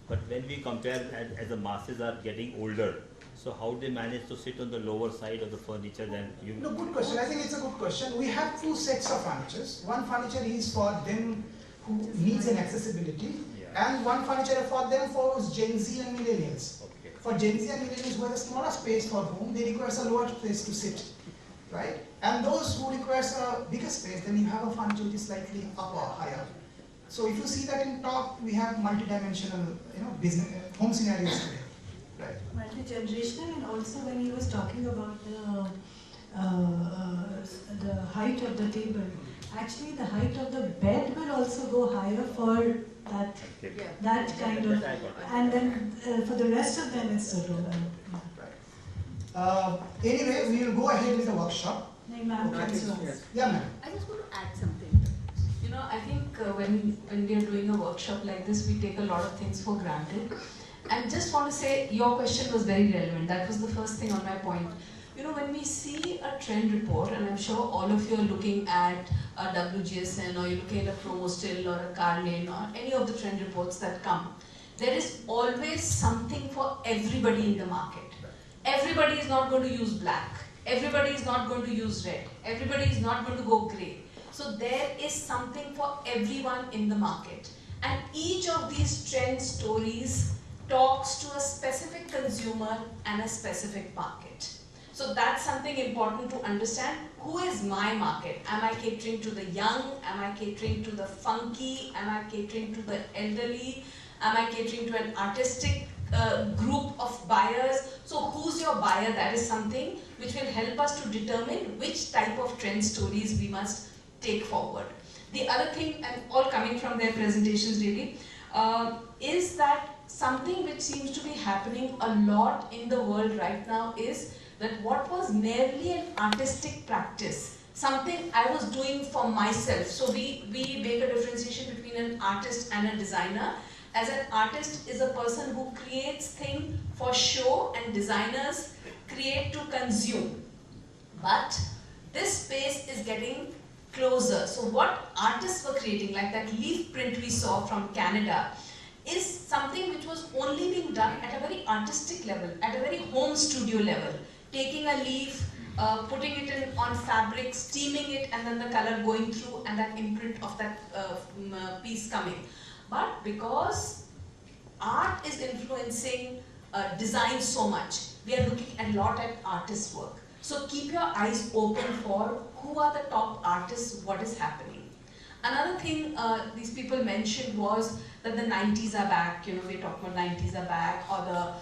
But when we compare as the masses are getting older, so how they manage to sit on the lower side of the furniture than you? No, good question. I think it's a good question. We have two sets of furnitures. One furniture is for them who needs an accessibility, and one furniture for them for Gen Z and millennials. Okay. For Gen Z and millennials who have a smaller space for whom they require a lower place to sit, right? And those who require a bigger space, then you have a furniture which is slightly up or higher. So if you see that in top, we have multi-dimensional, business home scenarios today. Right. Multi-generational, and also when he was talking about the height of the table, actually the height of the bed will also go higher for that Okay. that kind of, and then for the rest of them it's a roller. Anyway, we will go ahead with the workshop. No, ma'am, yes. Yeah, ma'am. I just want to add something. You know, I think when we are doing a workshop like this, we take a lot of things for granted. And just want to say, your question was very relevant. That was the first thing on my point. You know, when we see a trend report, and I'm sure all of you are looking at a WGSN, or you're looking at a PromoStill or a Carlin, or any of the trend reports that come, there is always something for everybody in the market. Everybody is not going to use black. Everybody is not going to use red. Everybody is not going to go grey. So there is something for everyone in the market. And each of these trend stories talks to a specific consumer and a specific market. So that's something important to understand. Who is my market? Am I catering to the young? Am I catering to the funky? Am I catering to the elderly? Am I catering to an artistic group of buyers? So who's your buyer? That is something which will help us to determine which type of trend stories we must take forward. The other thing, and all coming from their presentations really, is that something which seems to be happening a lot in the world right now is that what was merely an artistic practice, something I was doing for myself. So we make a differentiation between an artist and a designer. As an artist is a person who creates things for show, and designers create to consume. But this space is getting closer. So what artists were creating, like that leaf print we saw from Canada, is something which was only being done at a very artistic level, at a very home studio level. Taking a leaf, putting it in on fabric, steaming it, and then the color going through and that imprint of that piece coming. But because art is influencing design so much, we are looking a lot at artist work. So keep your eyes open for who are the top artists, what is happening. Another thing these people mentioned was that the 90s are back, you know, we're talking about 90s are back, or the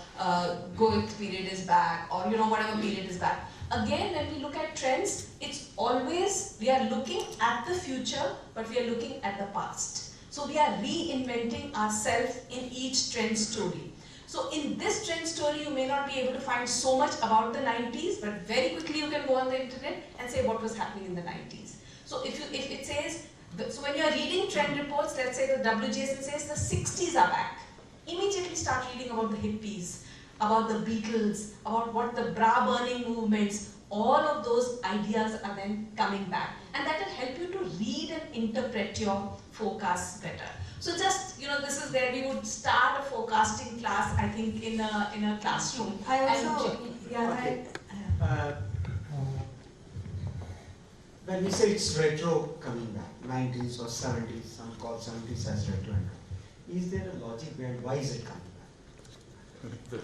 Goeth period is back, or you know, whatever period is back. Again, when we look at trends, it's always, we are looking at the future, but we are looking at the past. So we are reinventing ourselves in each trend story. So in this trend story, you may not be able to find so much about the 90s, but very quickly you can go on the internet and say what was happening in the 90s. So if it says, so when you are reading trend reports, let's say the WGSN says the 60s are back, immediately start reading about the hippies, about the Beatles, about what the bra burning movements, all of those ideas are then coming back. And that will help you to read and interpret your forecasts better. So just, you know, this is where we would start a forecasting class, I think, in a classroom. I also, when we say it's retro coming back, 90s or 70s, some call 70s as retro, is there a logic behind why is it coming back?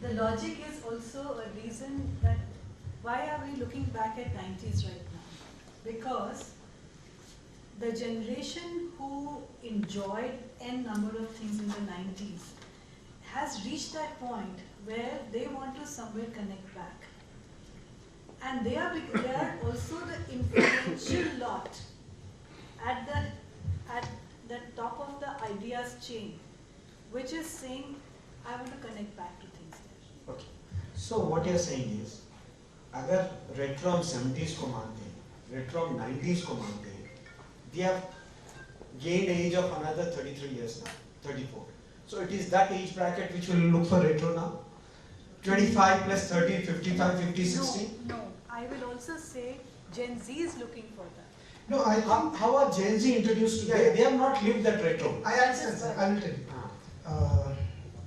The logic is also a reason that why are we looking back at 90s right now? Because the generation who enjoyed n number of things in the 90s has reached that point where they want to somewhere connect back. And they are also the influential lot at the top of the ideas chain, which is saying, I want to connect back to things there. Okay. So what you're saying is, अगर retro हम 70s को मानते हैं, retro हम 90s को मानते हैं, we have gained age of another 33 years now, 34. So it is that age bracket which will look for retro now? 25 plus 30, 55, 50, 60? No, I will also say Gen Z is looking for that. No, I think How are Gen Z introduced to that? They have not lived that retro. I understand, sir. I will tell you.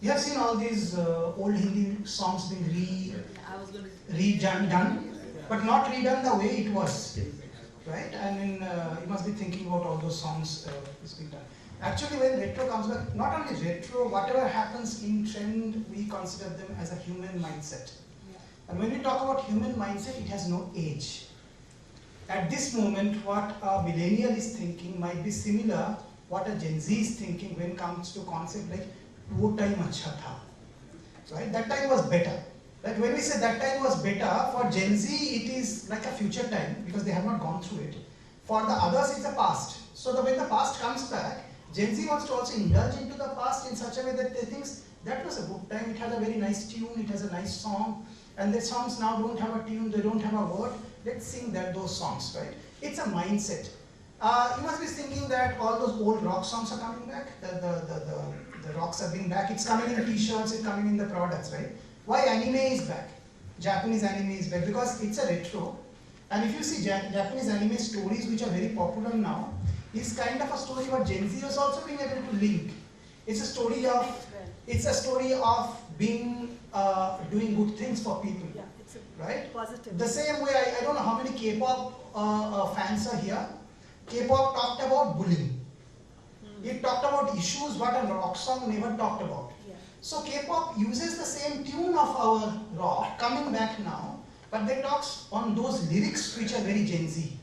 You have seen all these old Hindi songs being redone, but not redone the way it was, right? I mean, you must be thinking about all those songs it's been done. Actually, when retro comes back, not only retro, whatever happens in trend, we consider them as a human mindset. And when we talk about human mindset, it has no age. At this moment, what a millennial is thinking might be similar what a Gen Z is thinking when it comes to concept like वो time अच्छा था, right? That time was better. Like when we say that time was better, for Gen Z it is like a future time because they have not gone through it. For the others it's a past. So when the past comes back, Gen Z wants to also indulge into the past in such a way that they think that was a good time, it has a very nice tune, it has a nice song, and the songs now don't have a tune, they don't have a word, let's sing those songs, right? It's a mindset. You must be thinking that all those old rock songs are coming back, the rocks are being back, it's coming in t-shirts, it's coming in the products, right? Why anime is back? Japanese anime is back because it's a retro. And if you see Japanese anime stories which are very popular now, it's kind of a story what Gen Z is also being able to link. It's a story of being doing good things for people, right? Positive. The same way, I don't know how many K-pop fans are here. K-pop talked about bullying. It talked about issues what a rock song never talked about. So K-pop uses the same tune of our rock coming back now, but they talks on those lyrics which are very Gen Z.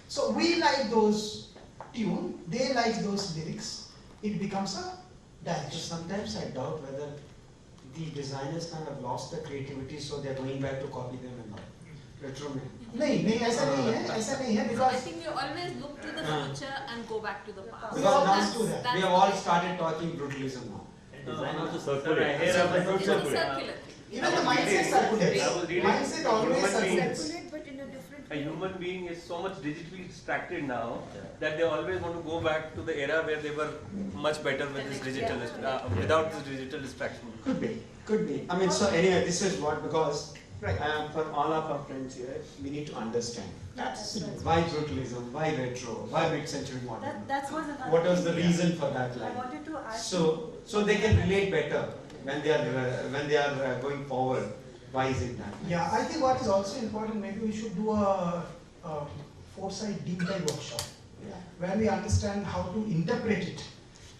So we like those tune, they like those lyrics. It becomes a direction. Sometimes I doubt whether the designers kind of lost the creativity, so they're going back to copy them and all. Retro में. नहीं ऐसा नहीं है I because think we always look to the future and go back to the past. Because now That's we have all started talking brutalism now. Design also circular. it's a circular thing. even the mindset circulates. I was reading Mindset always human beings. circulates. But in a different A way. human being is so much digitally distracted now that they always want to go back to the era where they were much better with this digital, without this digital distraction. Could be. I mean, so anyway, this is what, because for all of our friends here, we need to understand why brutalism, why retro, why mid-century modern. That was another What was the thing. reason for that I line? wanted to add. So they can relate better when they are going forward. Why is it that? Yeah, I think what is also important, maybe we should do a foresight deep dive workshop where we understand how to interpret it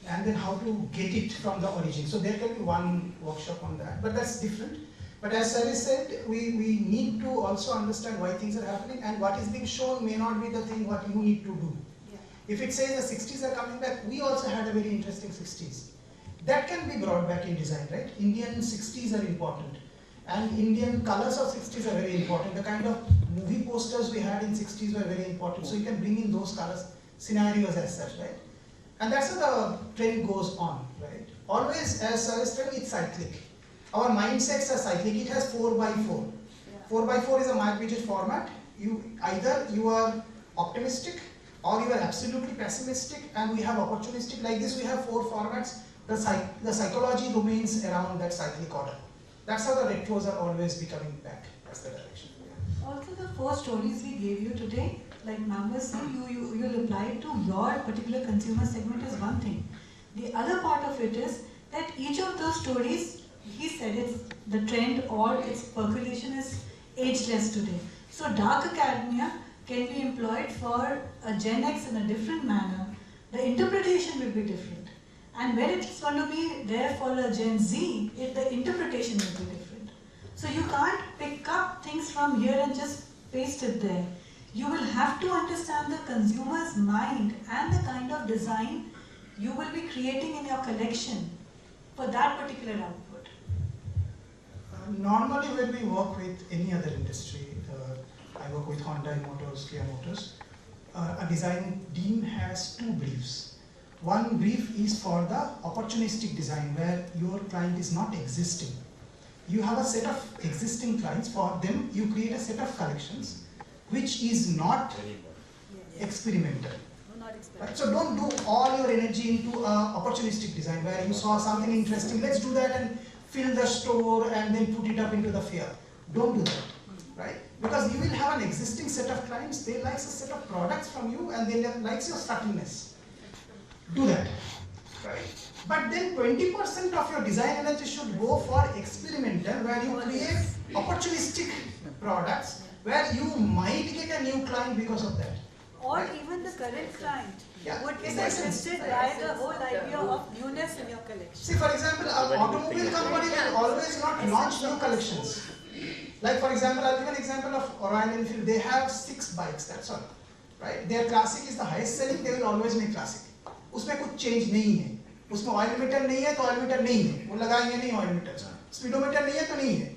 and then how to get it from the origin. So there can be one workshop on that, but that's different. But as Sari said, we need to also understand why things are happening, and what is being shown may not be the thing what you need to do. If it says the 60s are coming back, we also had a very interesting 60s. That can be brought back in design, right? Indian 60s are important. And Indian colors of 60s are very important. The kind of movie posters we had in 60s were very important. So you can bring in those colors, scenarios as such, right? And that's how the trend goes on, right? Always, as Sir is telling, it's cyclic. Our mindsets are cyclic. It has 4x4. 4x4 is a Mark-Widget format. Either you are optimistic or you are absolutely pessimistic, and we have opportunistic. Like this, we have 4 formats. The psychology remains around that cyclic order. That's how the retros are always becoming back. That's the direction. Also, the 4 stories we gave you today, like ma'am was saying, you'll apply to your particular consumer segment is one thing. The other part of it is that each of those stories, he said it's the trend or its percolation is ageless today. So dark academia can be employed for a Gen X in a different manner. The interpretation will be different. And when it's going to be there for a Gen Z, the interpretation will be different. So you can't pick up things from here and just paste it there. You will have to understand the consumer's mind and the kind of design you will be creating in your collection for that particular output. Normally when we work with any other industry, I work with Honda Motors, Kia Motors, a design team has 2 briefs. One brief is for the opportunistic design where your client is not existing. You have a set of existing clients, for them you create a set of collections which is not experimental. Right? So don't do all your energy into opportunistic design where you saw something interesting, let's do that and fill the store and then put it up into the fair. Don't do that, right? Because you will have an existing set of clients, they like a set of products from you and they like your subtleness. Do that, right? But then 20% of your design energy should go for experimental, where you create opportunistic products where you might get a new client because of that. Or Right. even the current client would be It makes sense. interested by the whole idea of newness in your collection. See, for example, an automobile company will always not launch new collections. Like for example, I'll give an example of Royal Enfield. They have 6 bikes, that's all, right? Their classic is the highest selling, they will always make classic. उसमें कुछ change नहीं है. उसमें oil meter नहीं है तो oil meter नहीं है. वो लगाएंगे नहीं oil meter. Speedometer नहीं है तो नहीं है.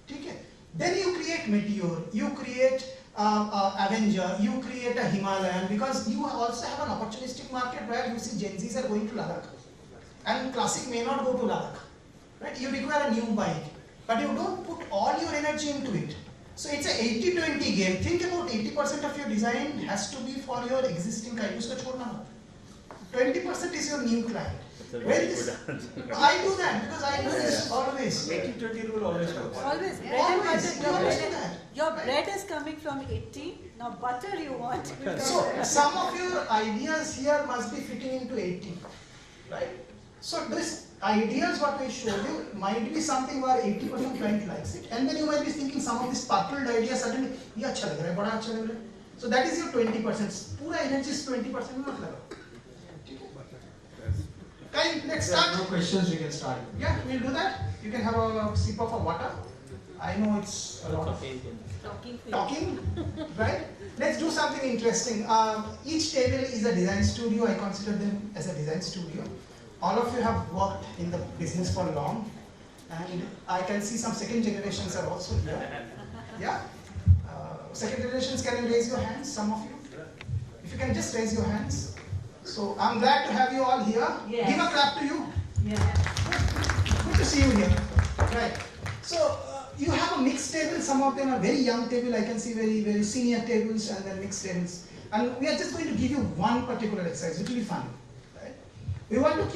ठीक है? Then you create Meteor, you create Avenger, you create a Himalayan, because you also have an opportunistic market where you see Gen Zs are going to Ladakh, and Classic may not go to Ladakh, right? You require a new bike, but you don't put all your energy into it. So it's a 80-20 game. Think about 80% of your design has to be for your existing client. उसको छोड़ना मत. 20% is your new client. Where is I do that because I do this always. 80-20 rule always works. Always. Always. You understand that? Your bread is coming from 80, now butter you want. So some of your ideas here must be fitting into 80, right? So this ideas what I showed you might be something where 80% client likes it, and then you might be thinking some of this purpled idea suddenly ये अच्छा लग रहा है, बड़ा अच्छा लग रहा है. So that is your 20%. पूरा energy is 20% में मत लगाओ. Okay, let's start. No questions, we can start. Yeah, we'll do that. You can have a sip of a water. I know it's a lot of talking, right? Let's do something interesting. Each table is a design studio. I consider them as a design studio. All of you have worked in the business for long, and I can see some second generations are also here. Yeah? Second generations, can you raise your hands, some of you? If you can just raise your hands. So I'm glad to have you all here. Yes. Give a clap to you. Yeah. Good to see you here. Right. So you have a mixed table. Some of them are very young table. I can see very senior tables and then mixed tables. And we are just going to give you one particular exercise. It will be fun. Right? We want to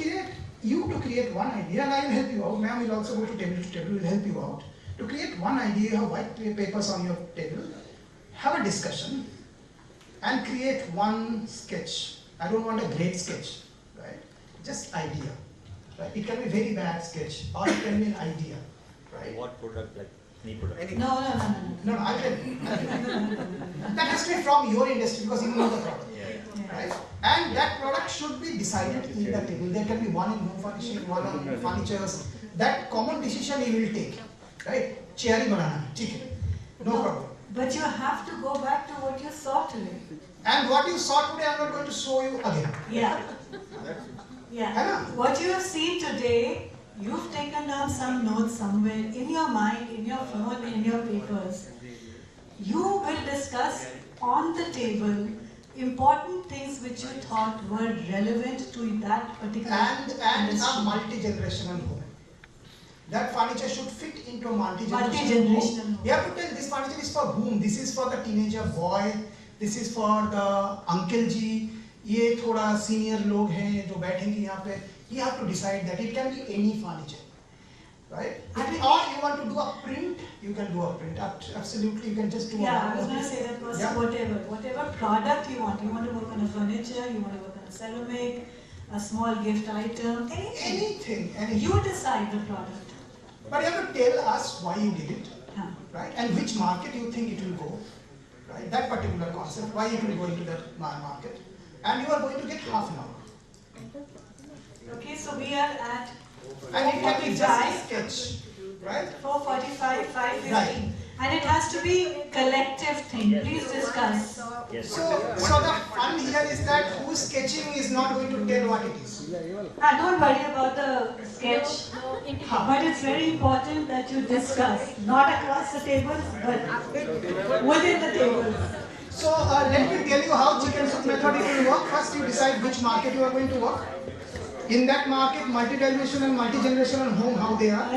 create one idea, and I will help you out. Ma'am will also go to table. Will help you out to create one idea. You have white papers on your table. Have a discussion and create one sketch. I don't want a great sketch, right? Just idea, right? It can be very bad sketch, or it can be an idea, right? What product, like any product? No, I can. That has to be from your industry because you know the product, right? And that product should be decided in the table. There can be one in home furnishing, one on furnitures. That common decision you will take, right? Chair hi banana, theek hai. No problem. But you have to go back to what you saw today. And what you saw today, I'm not going to show you again. Yeah. Yeah. What you have seen today, you've taken down some notes somewhere in your mind, in your phone, in your papers. You will discuss on the table important things which you thought were relevant to that particular and industry. a multi-generational home. That furniture should fit into a multi-generational home. You have to tell this furniture is for whom. This is for the teenager boy. This is for the uncle ji. ये थोड़ा senior लोग हैं जो बैठेंगे यहाँ पे. You have to decide that it can be any furniture, right? Or you want to do a print, you can do a print. Absolutely, you can just do. Yeah, I was going to say that was whatever product you want. You want to work on a furniture, you want to work on a ceramic, a small gift item, anything. You decide the product. But you have to tell us why you did it, right? And which market you think it will go, right? That particular concept, why it will go into that market. And you are going to get half an hour. Okay, so we are at and it can be just a sketch, right? 4:45, 5:15. Right. And it has to be collective thing. Please discuss. Yes. So the fun here is that who's sketching is not going to tell what it is. Don't worry about the sketch. But it's very important that you discuss, not across the tables, but within the tables. So let me tell you how chicken soup method will work. First you decide which market you are going to work. In that market, multi-dimensional and multi-generational home, how they are.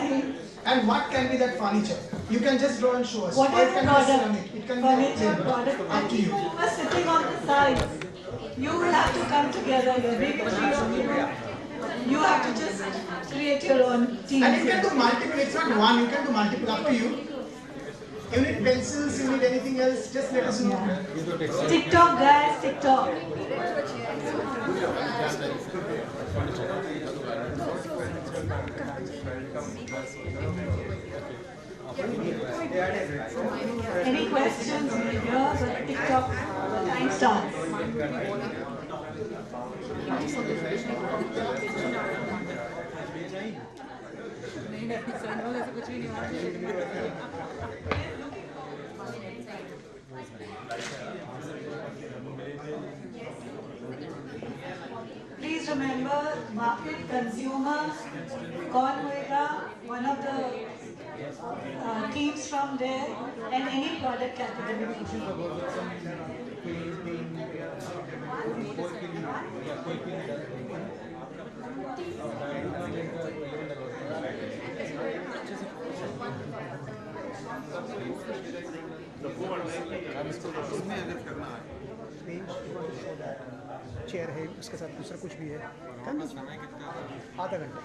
And what can be that furniture? You can just draw and show us. What is the product? It can Furniture, be product. up to you. People who are sitting on the sides, you will have to come together. You have to just create your own team. And you can do multiple, it's not one, you can do multiple, up to you. You need pencils, you need anything else, just let us know. Yeah. TikTok guys, TikTok. Any questions here? But TikTok time starts. Please remember, market consumer, कौन होएगा? One of the themes from there and any product category. Chair है उसके साथ दूसरा कुछ भी है आधा घंटा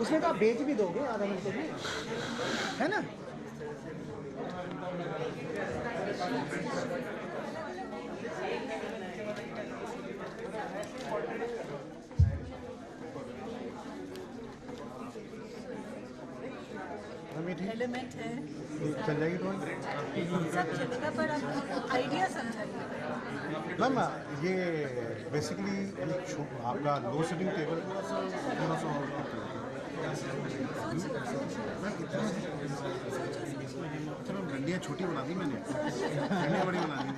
उसमें तो आप बेच भी दोगे आधा घंटे में है ना एलिमेंट है चल जाएगी तो सब चलेगा पर आप आइडिया समझाइए मैम ये बेसिकली आपका लो सिटिंग टेबल थोड़ा सा अच्छा मैम डंडियाँ छोटी बना दी मैंने डंडियाँ बड़ी बना दी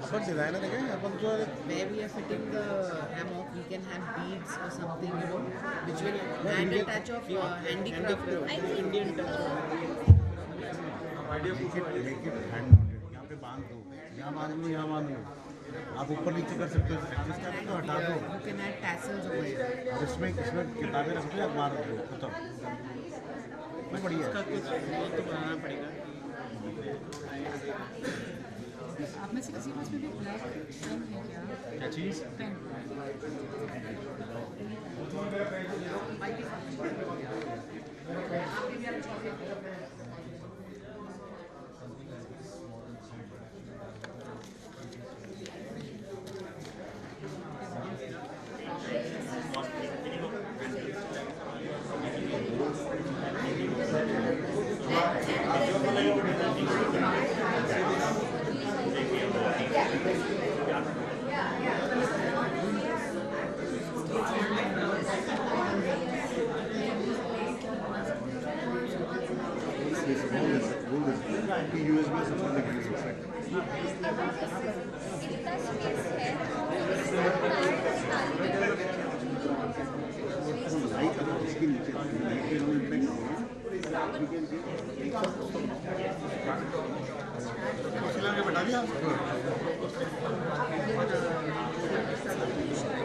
अपन डिजाइनर है अपन जो where we are fitting the hammock, we can have beads or something, you know, which will add a touch of handicraft. I think Indian touch. Make it hand mounted. यहाँ पे बांध दो, यहाँ बांध लो, यहाँ बांध लो. आप ऊपर नीचे कर सकते हो, एडजस्ट करके तो हटा दो. You can add tassels over here. इसमें किताबें रख दो, अखबार रख दो, खत्म. मैं बढ़िया. इसका कुछ तो बनाना पड़ेगा. आप में से किसी पास में भी ब्लैक पेन है क्या? क्या चीज़? Pen.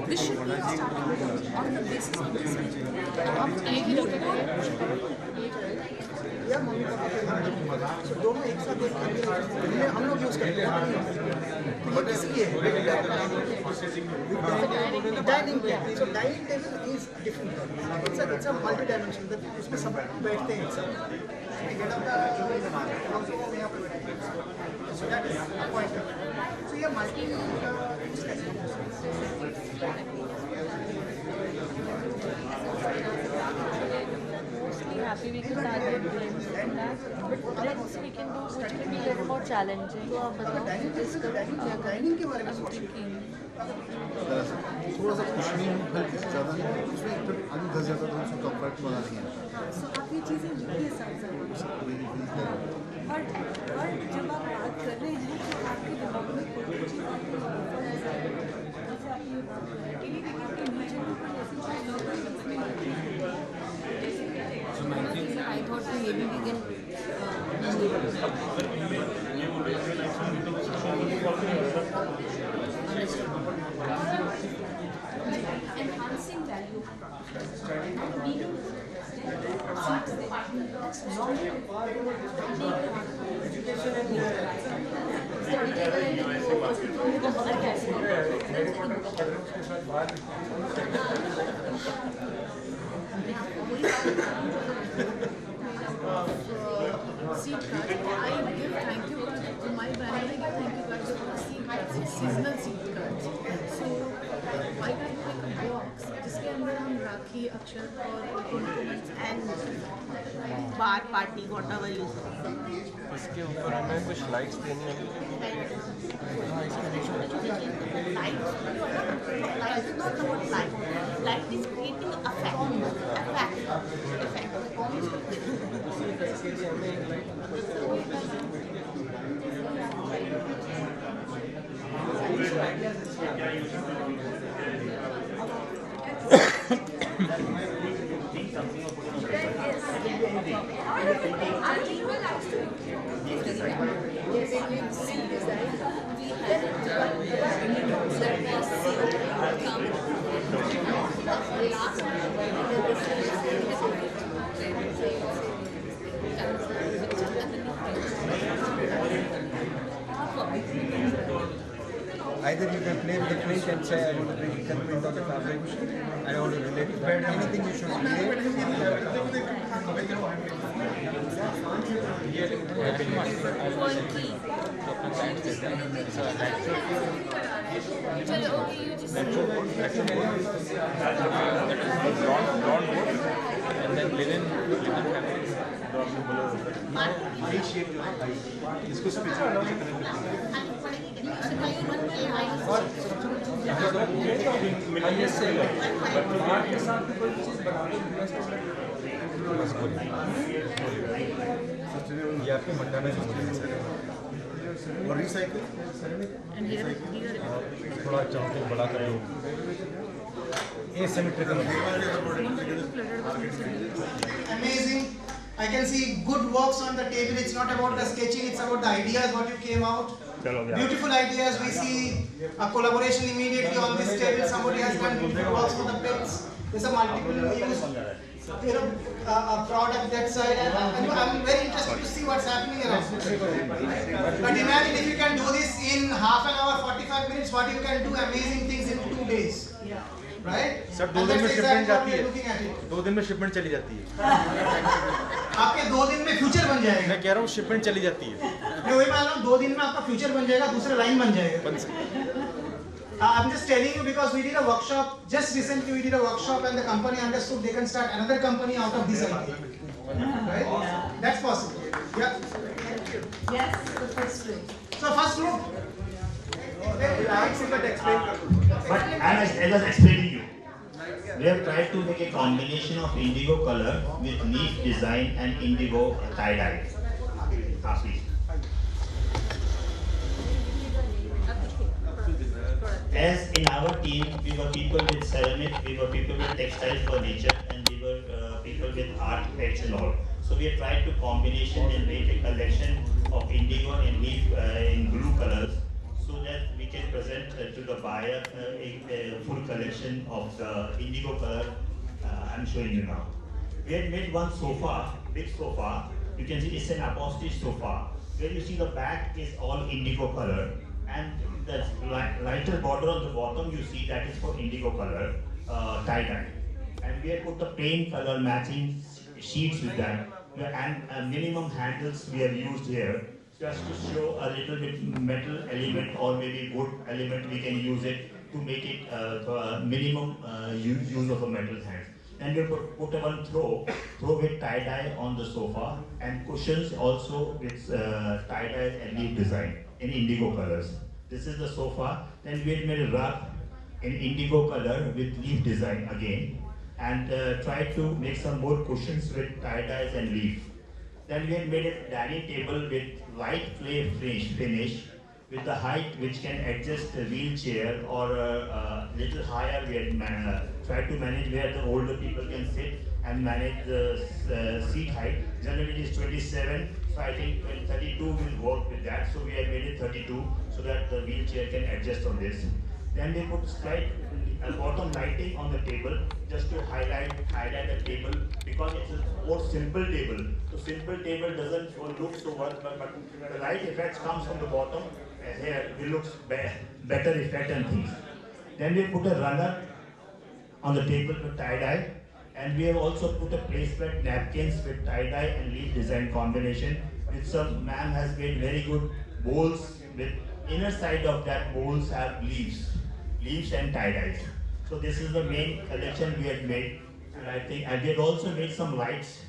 This should be on the basis of this. या मम्मी पापा के घर में दोनों एक साथ ये हम लोग यूज करते हैं बट इसकी है dining table so dining table is different it's a multi dimensional उसमें सब बैठते हैं सब so that is a point so ये multi happy we can target blends in that. Blends we can do which will be a little more challenging. तो आप बताओ जिस डाइनिंग के बारे में thinking. थोड़ा सा कुछ नहीं हल्की से ज़्यादा नहीं उसमें फिर आलू धस जाता तो उसको कंफर्ट बना दिया. सो आप ये चीज़ें लिखिए सब और जब आप बात कर रहे हैं तो आपके दिमाग में कोई भी चीज़ आपके जैसे आप ये बात कर रहे हैं आपके इमेजिन पर I thought maybe we can Enhancing value. Meaning, seed cards. I give thank you cards to my brand. I give thank you cards to seed cards, seasonal seed cards. So why can't you make a box जिसके अंदर हम राखी, अक्षर और ornaments and bar party whatever you say. इसके ऊपर हमें कुछ lights देनी होगी. Light is not about light. Light is creating effect. with silk design, we had one uniforms that we see come. Last time we did this Either you can play with the print and say, I want to bring a print of the fabric, I want to relate to that. Anything you should create. चलो okay you just and then linen fabric. इसको switch ये आपको मड्डा में और recycle थोड़ा चाहते बड़ा कर लो asymmetrical. Amazing. I can see good works on the table. It's not about the sketching, it's about the ideas, what you came out. Beautiful ideas. We see a collaboration immediately on this table. Somebody has done beautiful works for the pets. There's a multiple use, a product that side. And I'm very interested to see what's happening around. But imagine if you can do this in half an hour, 45 minutes, what you can do amazing things in 2 days. Right? Sir 2 दिन में shipment जाती है 2 दिन में shipment चली जाती है आपके 2 दिन में फ्यूचर बन जाएगा मैं कह रहा हूँ शिपमेंट चली जाती है मैं वही मान रहा हूँ 2 दिन में आपका फ्यूचर बन जाएगा दूसरा लाइन बन जाएगा I'm just telling you because we did a workshop just recently. We did a workshop and the company understood they can start another company out of this idea. Right? That's possible. Yeah. Yes, the first row. So first row. But as I was explaining you, we have tried to make a combination of indigo color with leaf design and indigo tie-dye. As in our team, we were people with ceramic, we were people with textile furniture, and we were people with architects and all. So we have tried to combination and make a collection of indigo and leaf in blue colors, so that we can present to the buyer a full collection of the indigo color I'm showing you now. We had made one sofa, big sofa. You can see it's an upholstery sofa, where you see the back is all indigo color, and the lighter border on the bottom you see that is for indigo color tie-dye. And we have put the plain color matching sheets with that, and minimum handles we have used here, just to show a little bit metal element or maybe wood element we can use it to make it minimum use of a metal hand. And we put one throw with tie-dye on the sofa, and cushions also with tie-dye and leaf design in indigo colors. This is the sofa. Then we had made a rug in indigo color with leaf design again, and tried to make some more cushions with tie-dyes and leaf. Then we had made a dining table with light clay finish with the height which can adjust the wheelchair, or little higher. We had tried to manage where the older people can sit and manage the seat height. Generally it is 27, so I think 32 will work with that. So we have made it 32 so that the wheelchair can adjust on this. Then we put slight bottom lighting on the table just to highlight the table, because it's a more simple table. So simple table doesn't look so well, but the light effects comes from the bottom. Here it looks better effect and things. Then we put a runner on the table with tie-dye, and we have also put a placement napkins with tie-dye and leaf design combination. With some ma'am has made very good bowls with inner side of that bowls have leaves and tie-dyes. So this is the main collection we had made, and I think, and we had also made some lights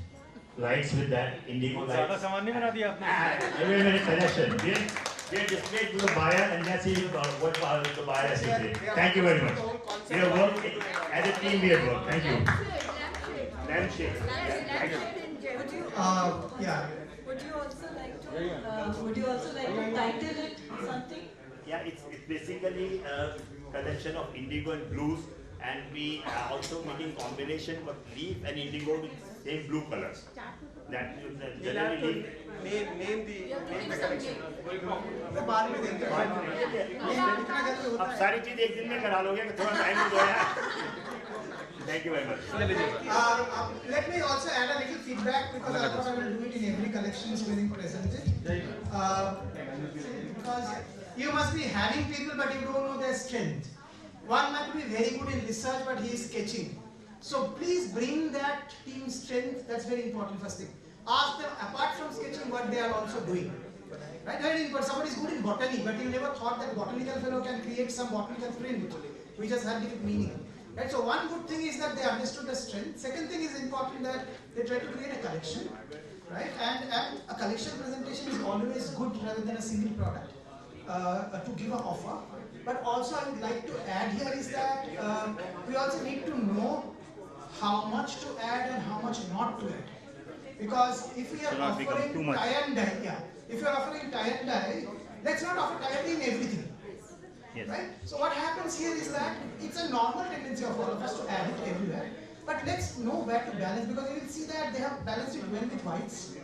with that indigo lights. ज़्यादा सामान नहीं बना दिया आपने? We had collection. We had displayed to the buyer, and let's see what the buyer has said. Thank you very much. We have worked as a team. We have worked. Thank you. Lampshade. Yeah. Would you also like to title it something? Yeah, it's basically a collection of indigo and blues, and we are also making combination of leaf and indigo with same blue colors. That you generally name the collection. अब सारी चीज एक दिन में करा लोगे कि थोड़ा टाइम दो यार. Thank you very much. Let me also add a little feedback because I thought I will do it in every collection when presented. Because you must be having people but you don't know their strength. One might be very good in research but he is sketching. So please bring that team strength, that's very important first thing. Ask them apart from sketching what they are also doing. Right? But somebody is good in botany but you never thought that botanical fellow can create some botanical print which has had different meaning. Right? So one good thing is that they understood the strength. Second thing is important that they try to create a collection. Right? And a collection presentation is always good rather than a single product to give an offer. But also I would like to add here is that we also need to know how much to add and how much not to add. Because if we are offering tie and dye, if you are offering tie and dye, let's not offer tie and dye in everything. Yes. Right? So what happens here is that it's a normal tendency of all of us to add it everywhere. But let's know where to balance because you will see that they have balanced it well with whites.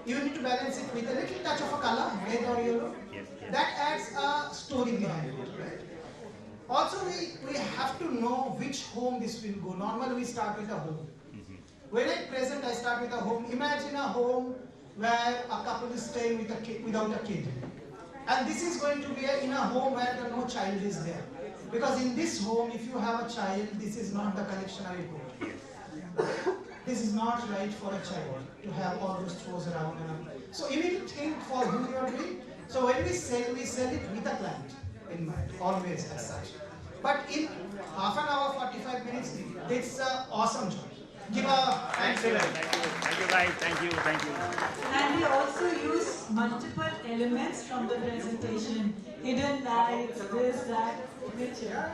You need to balance it with a little touch of a color, red or yellow. Yes. That adds a story behind it. Right? Also, we have to know which home this will go. Normally, we start with a home. When I present, I start with a home. Imagine a home where a couple is staying with a kid, without a kid. And this is going to be in a home where no child is there. Because in this home, if you have a child, this is not the collection I will put. This is not right for a child to have all those throws around. So you need to think for who you are doing. So when we sell it with a client in mind, always as such. But in half an hour, 45 minutes, it's an awesome job. Give a thank you guys, thank you. And we also use multiple elements from the presentation. Hidden lights, this, that, picture.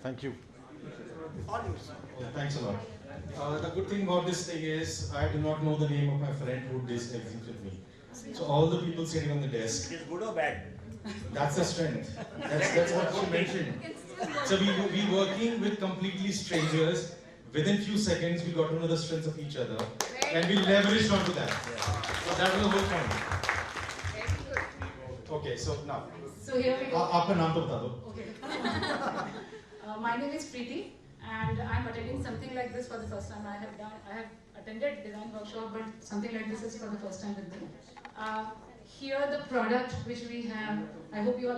Thank you. Thanks a lot. The good thing about this thing is I do not know the name of my friend who did everything with me. So all the people sitting on the desk. Is good or bad? That's the strength. That's what she mentioned. So we working with completely strangers. Within few seconds we got to know the strengths of each other, and we leveraged onto that. So that was the whole point. Okay, so now. So here we go. आपका नाम तो बता दो. Okay. My name is Preeti. And I'm attending something like this for the first time. I have attended design workshop, but something like this is for the first time with me. Here the product which we have, I hope you all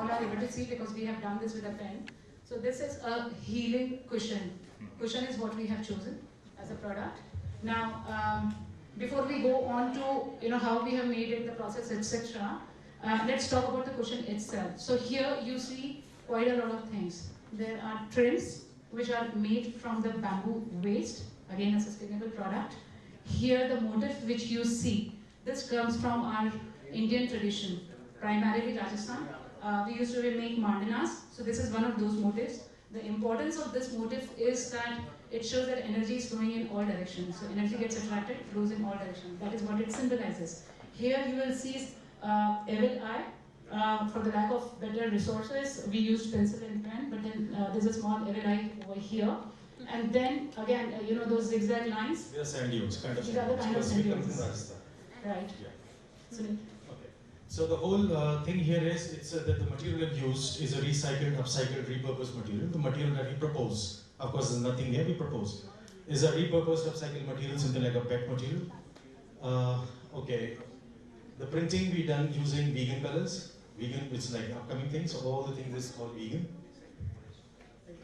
are able to see because we have done this with a pen. So this is a healing cushion. Cushion is what we have chosen as a product. Now, before we go on to how we have made it, the process, etc. Let's talk about the cushion itself. So here you see quite a lot of things. There are trims which are made from the bamboo waste, again a sustainable product. Here the motif which you see, this comes from our Indian tradition, primarily Rajasthan. We used to make mandalas, so this is one of those motifs. The importance of this motif is that it shows that energy is flowing in all directions. So energy gets attracted, flows in all directions. That is what it symbolizes. Here you will see evil eye. For the lack of better resources, we used pencil and pen, but then there's a small evil eye over here. And then again, those zigzag lines. They are sand dunes, kind of. These are the kind of sand dunes. Right. Yeah. So, okay. So the whole thing here is that the material used is a recycled, upcycled, repurposed material. The material that we propose, of course, there's nothing here we propose, is a repurposed, upcycled material, something like a PET material. Okay. The printing we done using vegan colors. Vegan, it's like upcoming thing, so all the things is called vegan.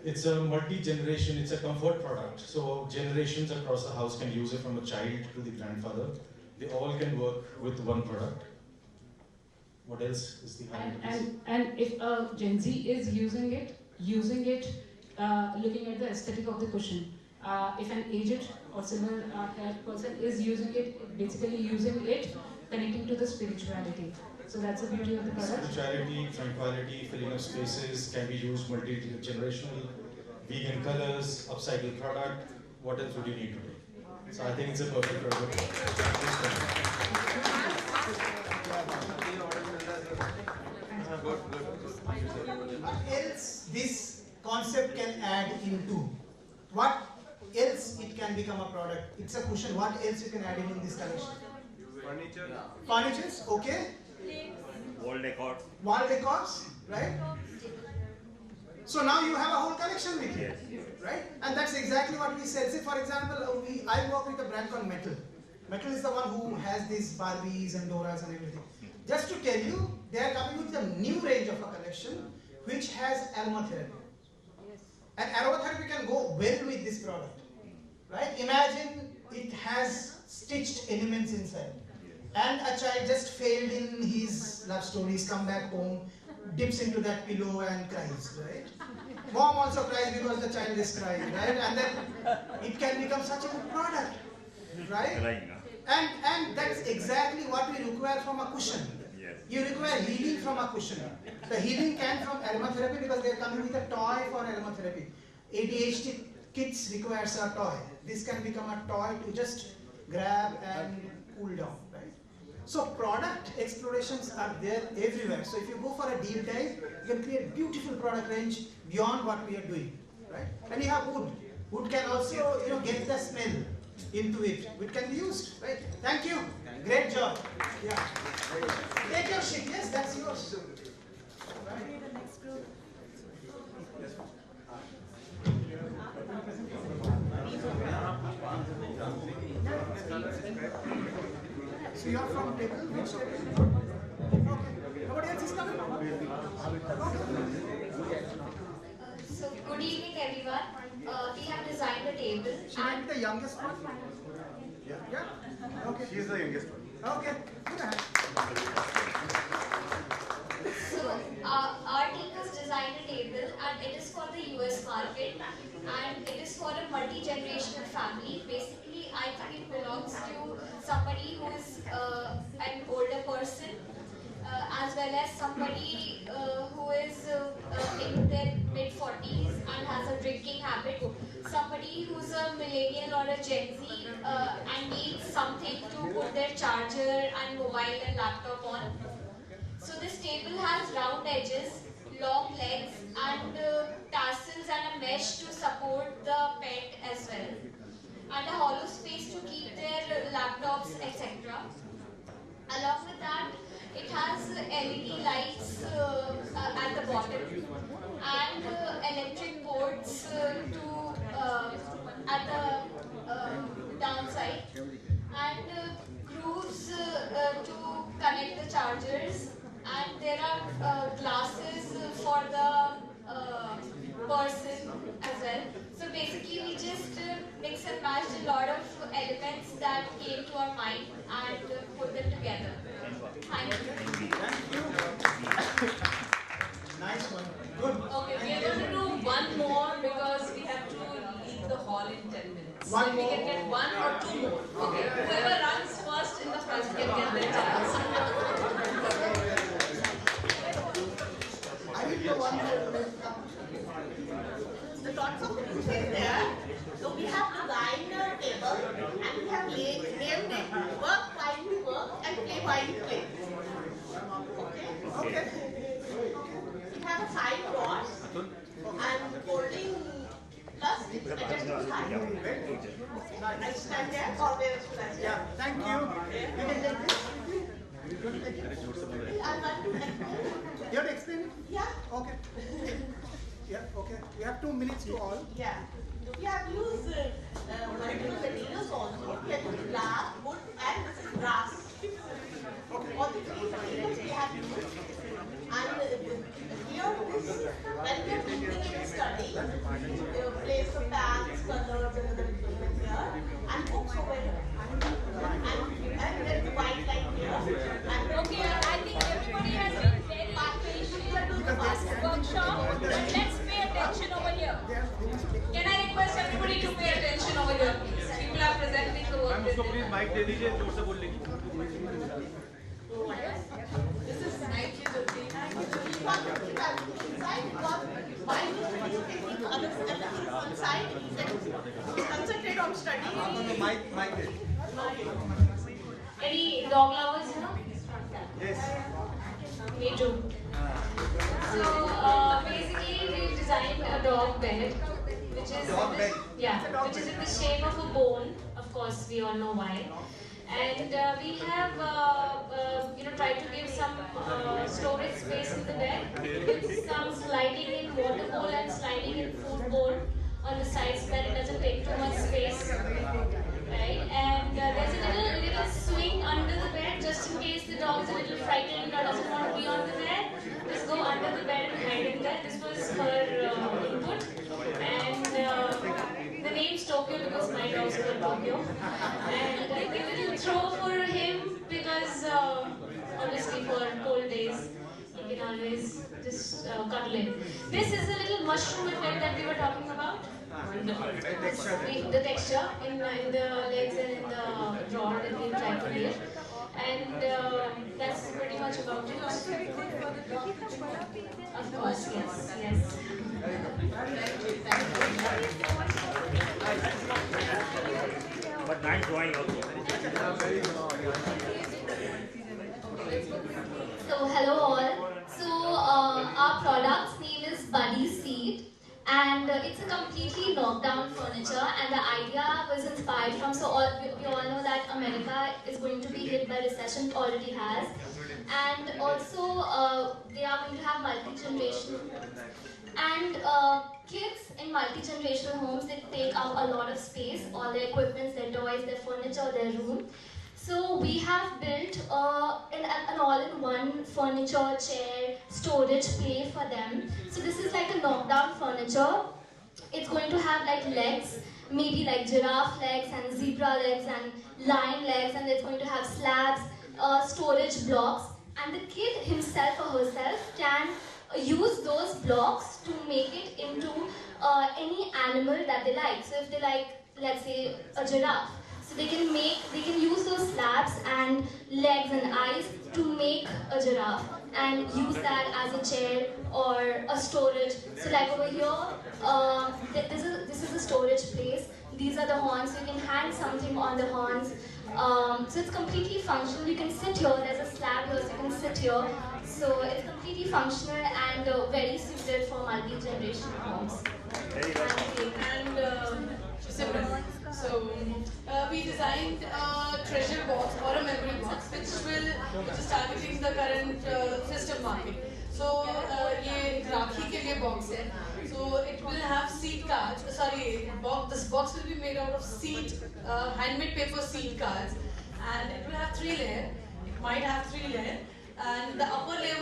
It's a multi-generation, it's a comfort product. So generations across the house can use it from a child to the grandfather. They all can work with one product. What else is the and if a Gen Z is using it, looking at the aesthetic of the cushion. If an aged or similar haired person is using it, basically using it, connecting to the spirituality. So that's the beauty of the product. Spirituality, tranquility, filling of spaces can be used multi-generational, vegan colors, upcycled product. What else would you need to do? So I think it's a perfect product. What else this concept can add into? What else it can become a product? It's a cushion. What else you can add in this collection? Furniture. Furnitures, okay. Wall decor. Wall decors, right? So now you have a whole collection with you, right? And that's exactly what we said. Say for example, I work with a brand called Metal. Metal is the one who has these Barbies and Doras and everything. Just to tell you, they are coming with a new range of a collection which has aromatherapy. And aromatherapy can go well with this product, right? Imagine it has stitched elements inside. And a child just failed in his love stories, come back home, dips into that pillow and cries, right? Mom also cries because the child is crying, right? And then it can become such a good product, right? And that's exactly what we require from a cushion. You require healing from a cushion. The healing can from aromatherapy because they are coming with a toy for aromatherapy. ADHD kids requires a toy. This can become a toy to just grab and cool down, right? So product explorations are there everywhere. So if you go for a deep dive, you can create beautiful product range beyond what we are doing, right? And you have wood. Wood can also, get the smell into it. Wood can be used, right? Thank you. Great job. Yeah. Take your sheet. Yes, that's yours. Right. The next group. So you are from table? Which table? Okay. Nobody else is coming? So good evening everyone. We have designed a table. She might be the youngest one? Yeah? Okay. She is the youngest one. Okay. So our team has designed a table and it is for the US market and it is for a multi-generational family. Basically, I think it belongs to somebody who is an older person as well as somebody who is in their mid-40s and has a drinking habit, somebody who's a millennial or a Gen Z and needs something to put their charger and mobile and laptop on. So this table has round edges, long legs and tassels and a mesh to support the pet as well. And a hollow space to keep their laptops, etc. Along with that, it has LED lights at the bottom and electric ports at the downside and grooves to connect the chargers, and there are glasses for the person as well. So basically we just mix and match a lot of elements that came to our mind and put them together. Thank you. Nice one. Good. Okay, we are going to do one more because we have to leave the hall in 10 minutes. One so if we more? can get one or two more. Okay, whoever runs first in the front can get their chance. I will go one more. The thoughts of the is there. So we have designed a table and we have named it work while you work and play while you play. Okay? It has a side doors and folding plus it's attached to side. I stand there or where should I stand? Yeah, thank you. You can take this. I want to explain. You have to explain it? Yeah. Okay. Yeah, okay. We have 2 minutes to all. Yeah. We have used multiple materials also. We have used glass, wood, and this is brass. All the three materials we have used. And here this, when we are using in study, place the pans, colors, and other equipment here, and books over here. And then white light here. And Okay, I think everybody has been very patient to this workshop. Let's pay attention over here. Can I request everybody to pay attention over here, please? People are presenting the work. Please mic दे दीजिए जोर से बोलने की. This is thank you, Jyoti. inside because while you taking other everything inside, concentrate on study. Mic it. Any dog lovers, you know? Yes. Me too. So basically, we've designed a dog bed, which is which is in the shape of a bone. Of course, we all know why. And we have tried to give some storage space in the bed with some sliding in water bowl and sliding in food bowl on the sides so that it doesn't take too much space. Right? And there's a little swing under the bed just in case the dog is a little frightened or doesn't want to be on the bed. Just go under the bed and hide in there. This was her input. And the name's Tokyo because my dog's called Tokyo. And a little throw for him because obviously for cold days he can always just cuddle in. This is a little mushroom effect that we were talking about. The texture in the legs and in the drawer that we tried to make. And that's pretty much about it. Of course, yes. But nice drawing also. So hello all. So our product's name is Buddy Seat. And it's a completely knockdown furniture, and the idea was inspired from, we all know that America is going to be hit by recession, it already has, and also they are going to have multi-generational, and kids in multi-generational homes, they take up a lot of space, all their equipment, their toys, their furniture, their room. So we have built an all-in-one furniture, chair, storage play for them. So this is like a knockdown furniture. It's going to have like legs, maybe like giraffe legs and zebra legs and lion legs, and it's going to have slabs, storage blocks. And the kid himself or herself can use those blocks to make it into any animal that they like. So if they like, let's say, a giraffe, so they can use those slabs and legs and eyes to make a giraffe and use that as a chair or a storage. So like over here, this is a storage place. These are the horns, so you can hang something on the horns. So it's completely functional. You can sit here, there's a slab here, so you can sit here. So it's completely functional and very suited for multi-generational homes. So we designed a treasure box or a memory box which is targeting the current festive market. So ये राखी के लिए box है. So it will have seed cards. This box will be made out of seed, handmade paper seed cards, and it will have 3 layers. It might have 3 layers. And the upper layer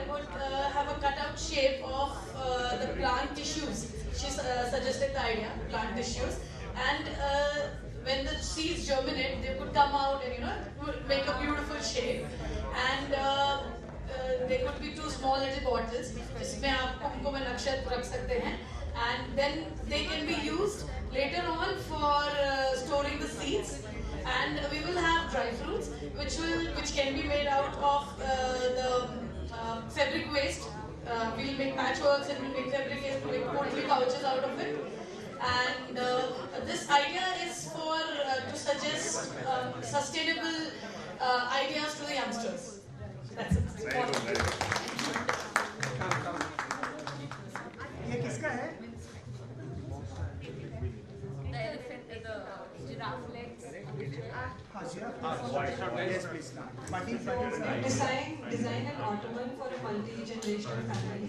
would have a cutout shape of the plant tissues. She suggested the idea, plant tissues. And when the seeds germinate, they would come out and make a beautiful shape. And there could be 2 small little bottles, जिसमें आप उनको में नक्शा रख सकते हैं. And then they can be used later on for storing the seeds. And we will have dry fruits, which can be made out of the fabric waste. We'll make patchworks and we'll make fabric and we'll make pottery pouches out of it. And this idea is for to suggest sustainable ideas to the youngsters. That's it. ये किसका है? The elephant, the giraffe legs. Yes, please. Design an ottoman for a multi-generational family.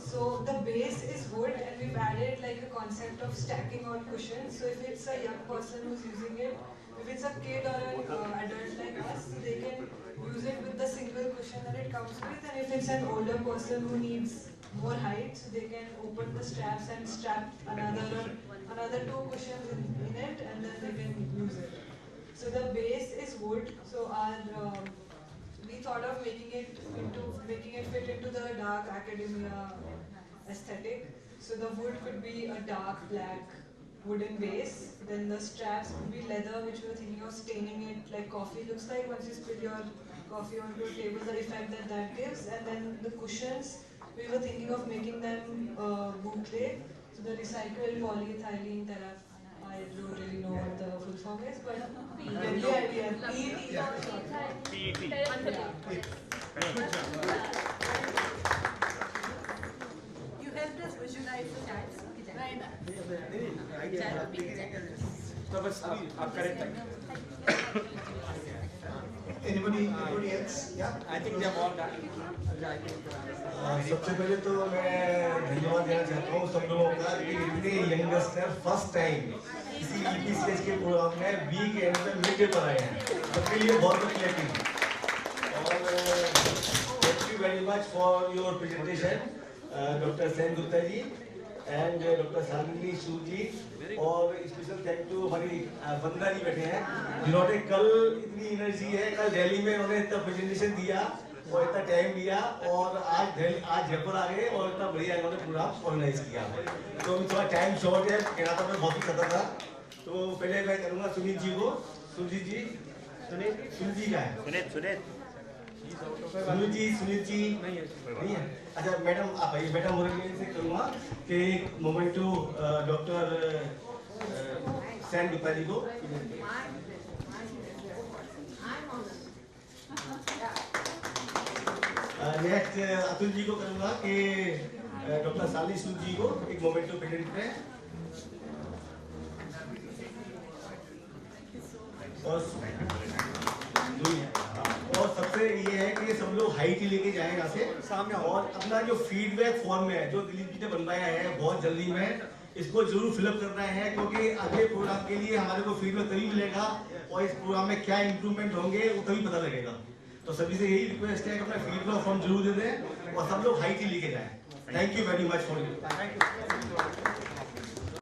So the base is wood, and we've added like a concept of stacking on cushions. So if it's a young person who's using it, if it's a kid or an adult like us, so they can use it with the single cushion that it comes with. And if it's an older person who needs more height, so they can open the straps and strap another 2 cushions in it, and then they can use it. So the base is wood. So we thought of making it fit into the dark academia aesthetic. So the wood could be a dark black wooden base. Then the straps would be leather, which we were thinking of staining it like coffee looks like once you spill your coffee onto a table, the effect that gives. And then the cushions, we were thinking of making them boucle. So the recycled polyethylene I don't really know what the full form is, but You helped us visualize the chats. तो बस आप correct हैं. Anybody else? Yeah. I think they have all done. सबसे पहले तो मैं धन्यवाद देना चाहता हूँ सब लोगों का कि इतने यंगस्टर फर्स्ट टाइम किसी ईपी स्टेज के प्रोग्राम में वीक एंड में मिलके पर आए हैं. सबके लिए बहुत बहुत क्लैपिंग. और thank you very much for your presentation doctor Sen Gupta ji and doctor Shalini Sood ji. और स्पेशल थैंक टू हमारी वंदना जी बैठे हैं जिन्होंने कल इतनी एनर्जी है. कल दिल्ली में उन्होंने इतना प्रेजेंटेशन दिया और इतना टाइम लिया और आज जयपुर आ गए और इतना बढ़िया इन्होंने प्रोग्राम ऑर्गेनाइज किया. तो थोड़ा टाइम शॉर्ट है, कहना तो मैं बहुत ही खतर था. तो पहले मैं करूँगा सुनील जी को. सुनील जी सुनील जी का है सुनील जी नहीं है. अच्छा मैडम आप आइए. मैडम मुरली से करूँगा कि moment to doctor Sen Gupta ji को. नेक्स्ट अतुल जी को करूँगा कि डॉक्टर शालिनी सूद जी को एक मोमेंट टू प्रेजेंट करें. और सबसे ये है कि सब लोग हाइट ही लेके जाएं यहाँ से सामने. और अपना जो फीडबैक फॉर्म है जो दिलीप जी ने बनवाया है बहुत जल्दी में इसको जरूर फिलअप करना है क्योंकि अगले प्रोग्राम के लिए हमारे को फीडबैक तभी मिलेगा और इस प्रोग्राम में क्या इम्प्रूवमेंट होंगे वो तभी पता लगेगा. तो सभी से यही रिक्वेस्ट है कि अपना फीडबैक फॉर्म जरूर दे दें और सब लोग हाइट ही लेके जाएं. Thank you very much for you.